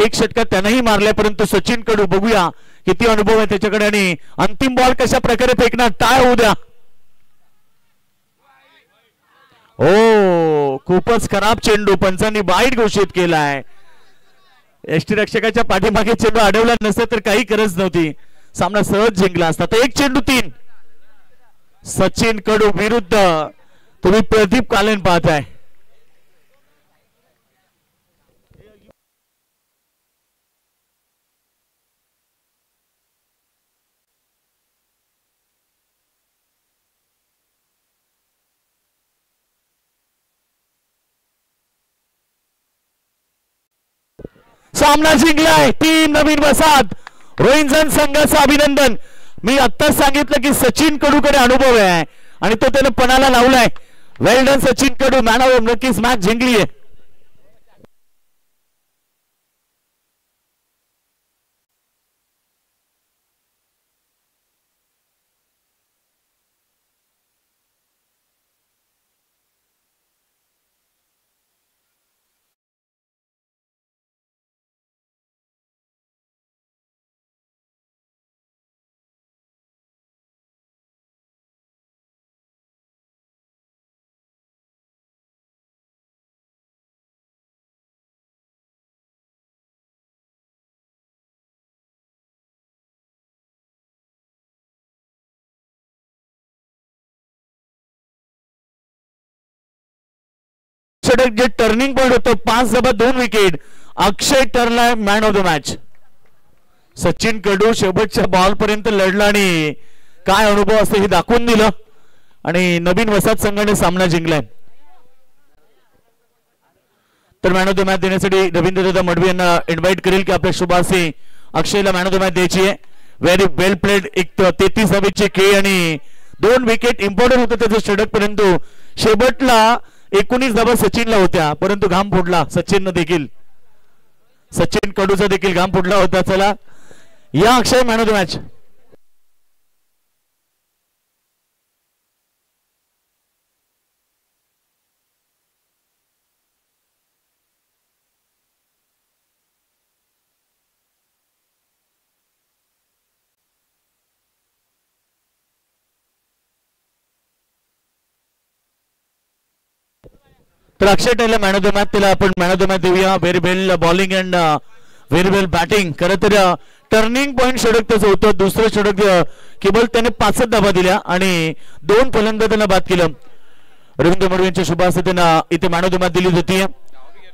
1 षटकार त्यानेही मारलाय, परंतु सचिन कडू बघूया किती अनुभव आहे त्याच्याकडे आणि अंतिम बॉल कशा प्रकारे फेकणार, टाय होऊ द्या. हो, खूपच खराब चेंडू पंचांनी वाईट घोषित केलाय. यष्टीरक्षकाच्या पाठीमागे चेंडू अडवला नसता तर काही गरज नव्हती, सामना सहज जिंकला असता. तर 1 चेंडू 3 सचिन कडू विरुद्ध तुम्ही प्रदीप कालन पाहताय. सामना जिंकलाय टीम नवीन वसाहत. रोहिंजन संघाचं अभिनंदन. मी आत्ताच सांगितलं की सचिन कडूकडे अनुभव आहे आणि तो त्याने पणाला लावलाय. Well done Sachin Kadu, man of नक्कीच मॅच जिंकली आहे. जे टर्निंग पॉइंट होतं 5 धावा 2 विकेट. अक्षय ठरलाय man of the match. Sachin Kadu शेवटच्या बॉल पर्यंत लढला आणि काय अनुभव असतो हे दाखवून दिलं आणि नवीन वसाहत संघाने सामना जिंकलाय. तर मॅन ऑफ द मॅच देण्यासाठी रवींद्रदादा मडवी यांना इन्व्हाइट करेल की आपल्या शुभार्थी अक्षयला मॅन ऑफ द मॅच द्यायची आहे. व्हेरी वेल प्लेड. 33 धावेचे खेळ आणि 2 विकेट इम्पॉर्टंट होतं त्याचं षटक, परंतु शेवटला 19 धावा सचिनला होत्या, परंतु घाम फुटला सचिननं देखील. सचिन कडूचा देखील घाम फुटला होता. चला या अक्षय मॅन ऑफ द मॅच. तर अक्षय ठरला मॅन ऑफ द मॅच. त्याला आपण मॅन ऑफ द मॅच देऊया. Very well bowling and very well batting. खरं तर टर्निंग पॉइंट षटक त्याचं होतं. दुसरं षटक केवळ त्याने 5 धावा दिल्या आणि 2 फलंदाजांना बाद केलं. रवींद्र मडवी यांच्या शुभ हस्ते त्यांना इथे मॅन ऑफ द मॅच दिली होती.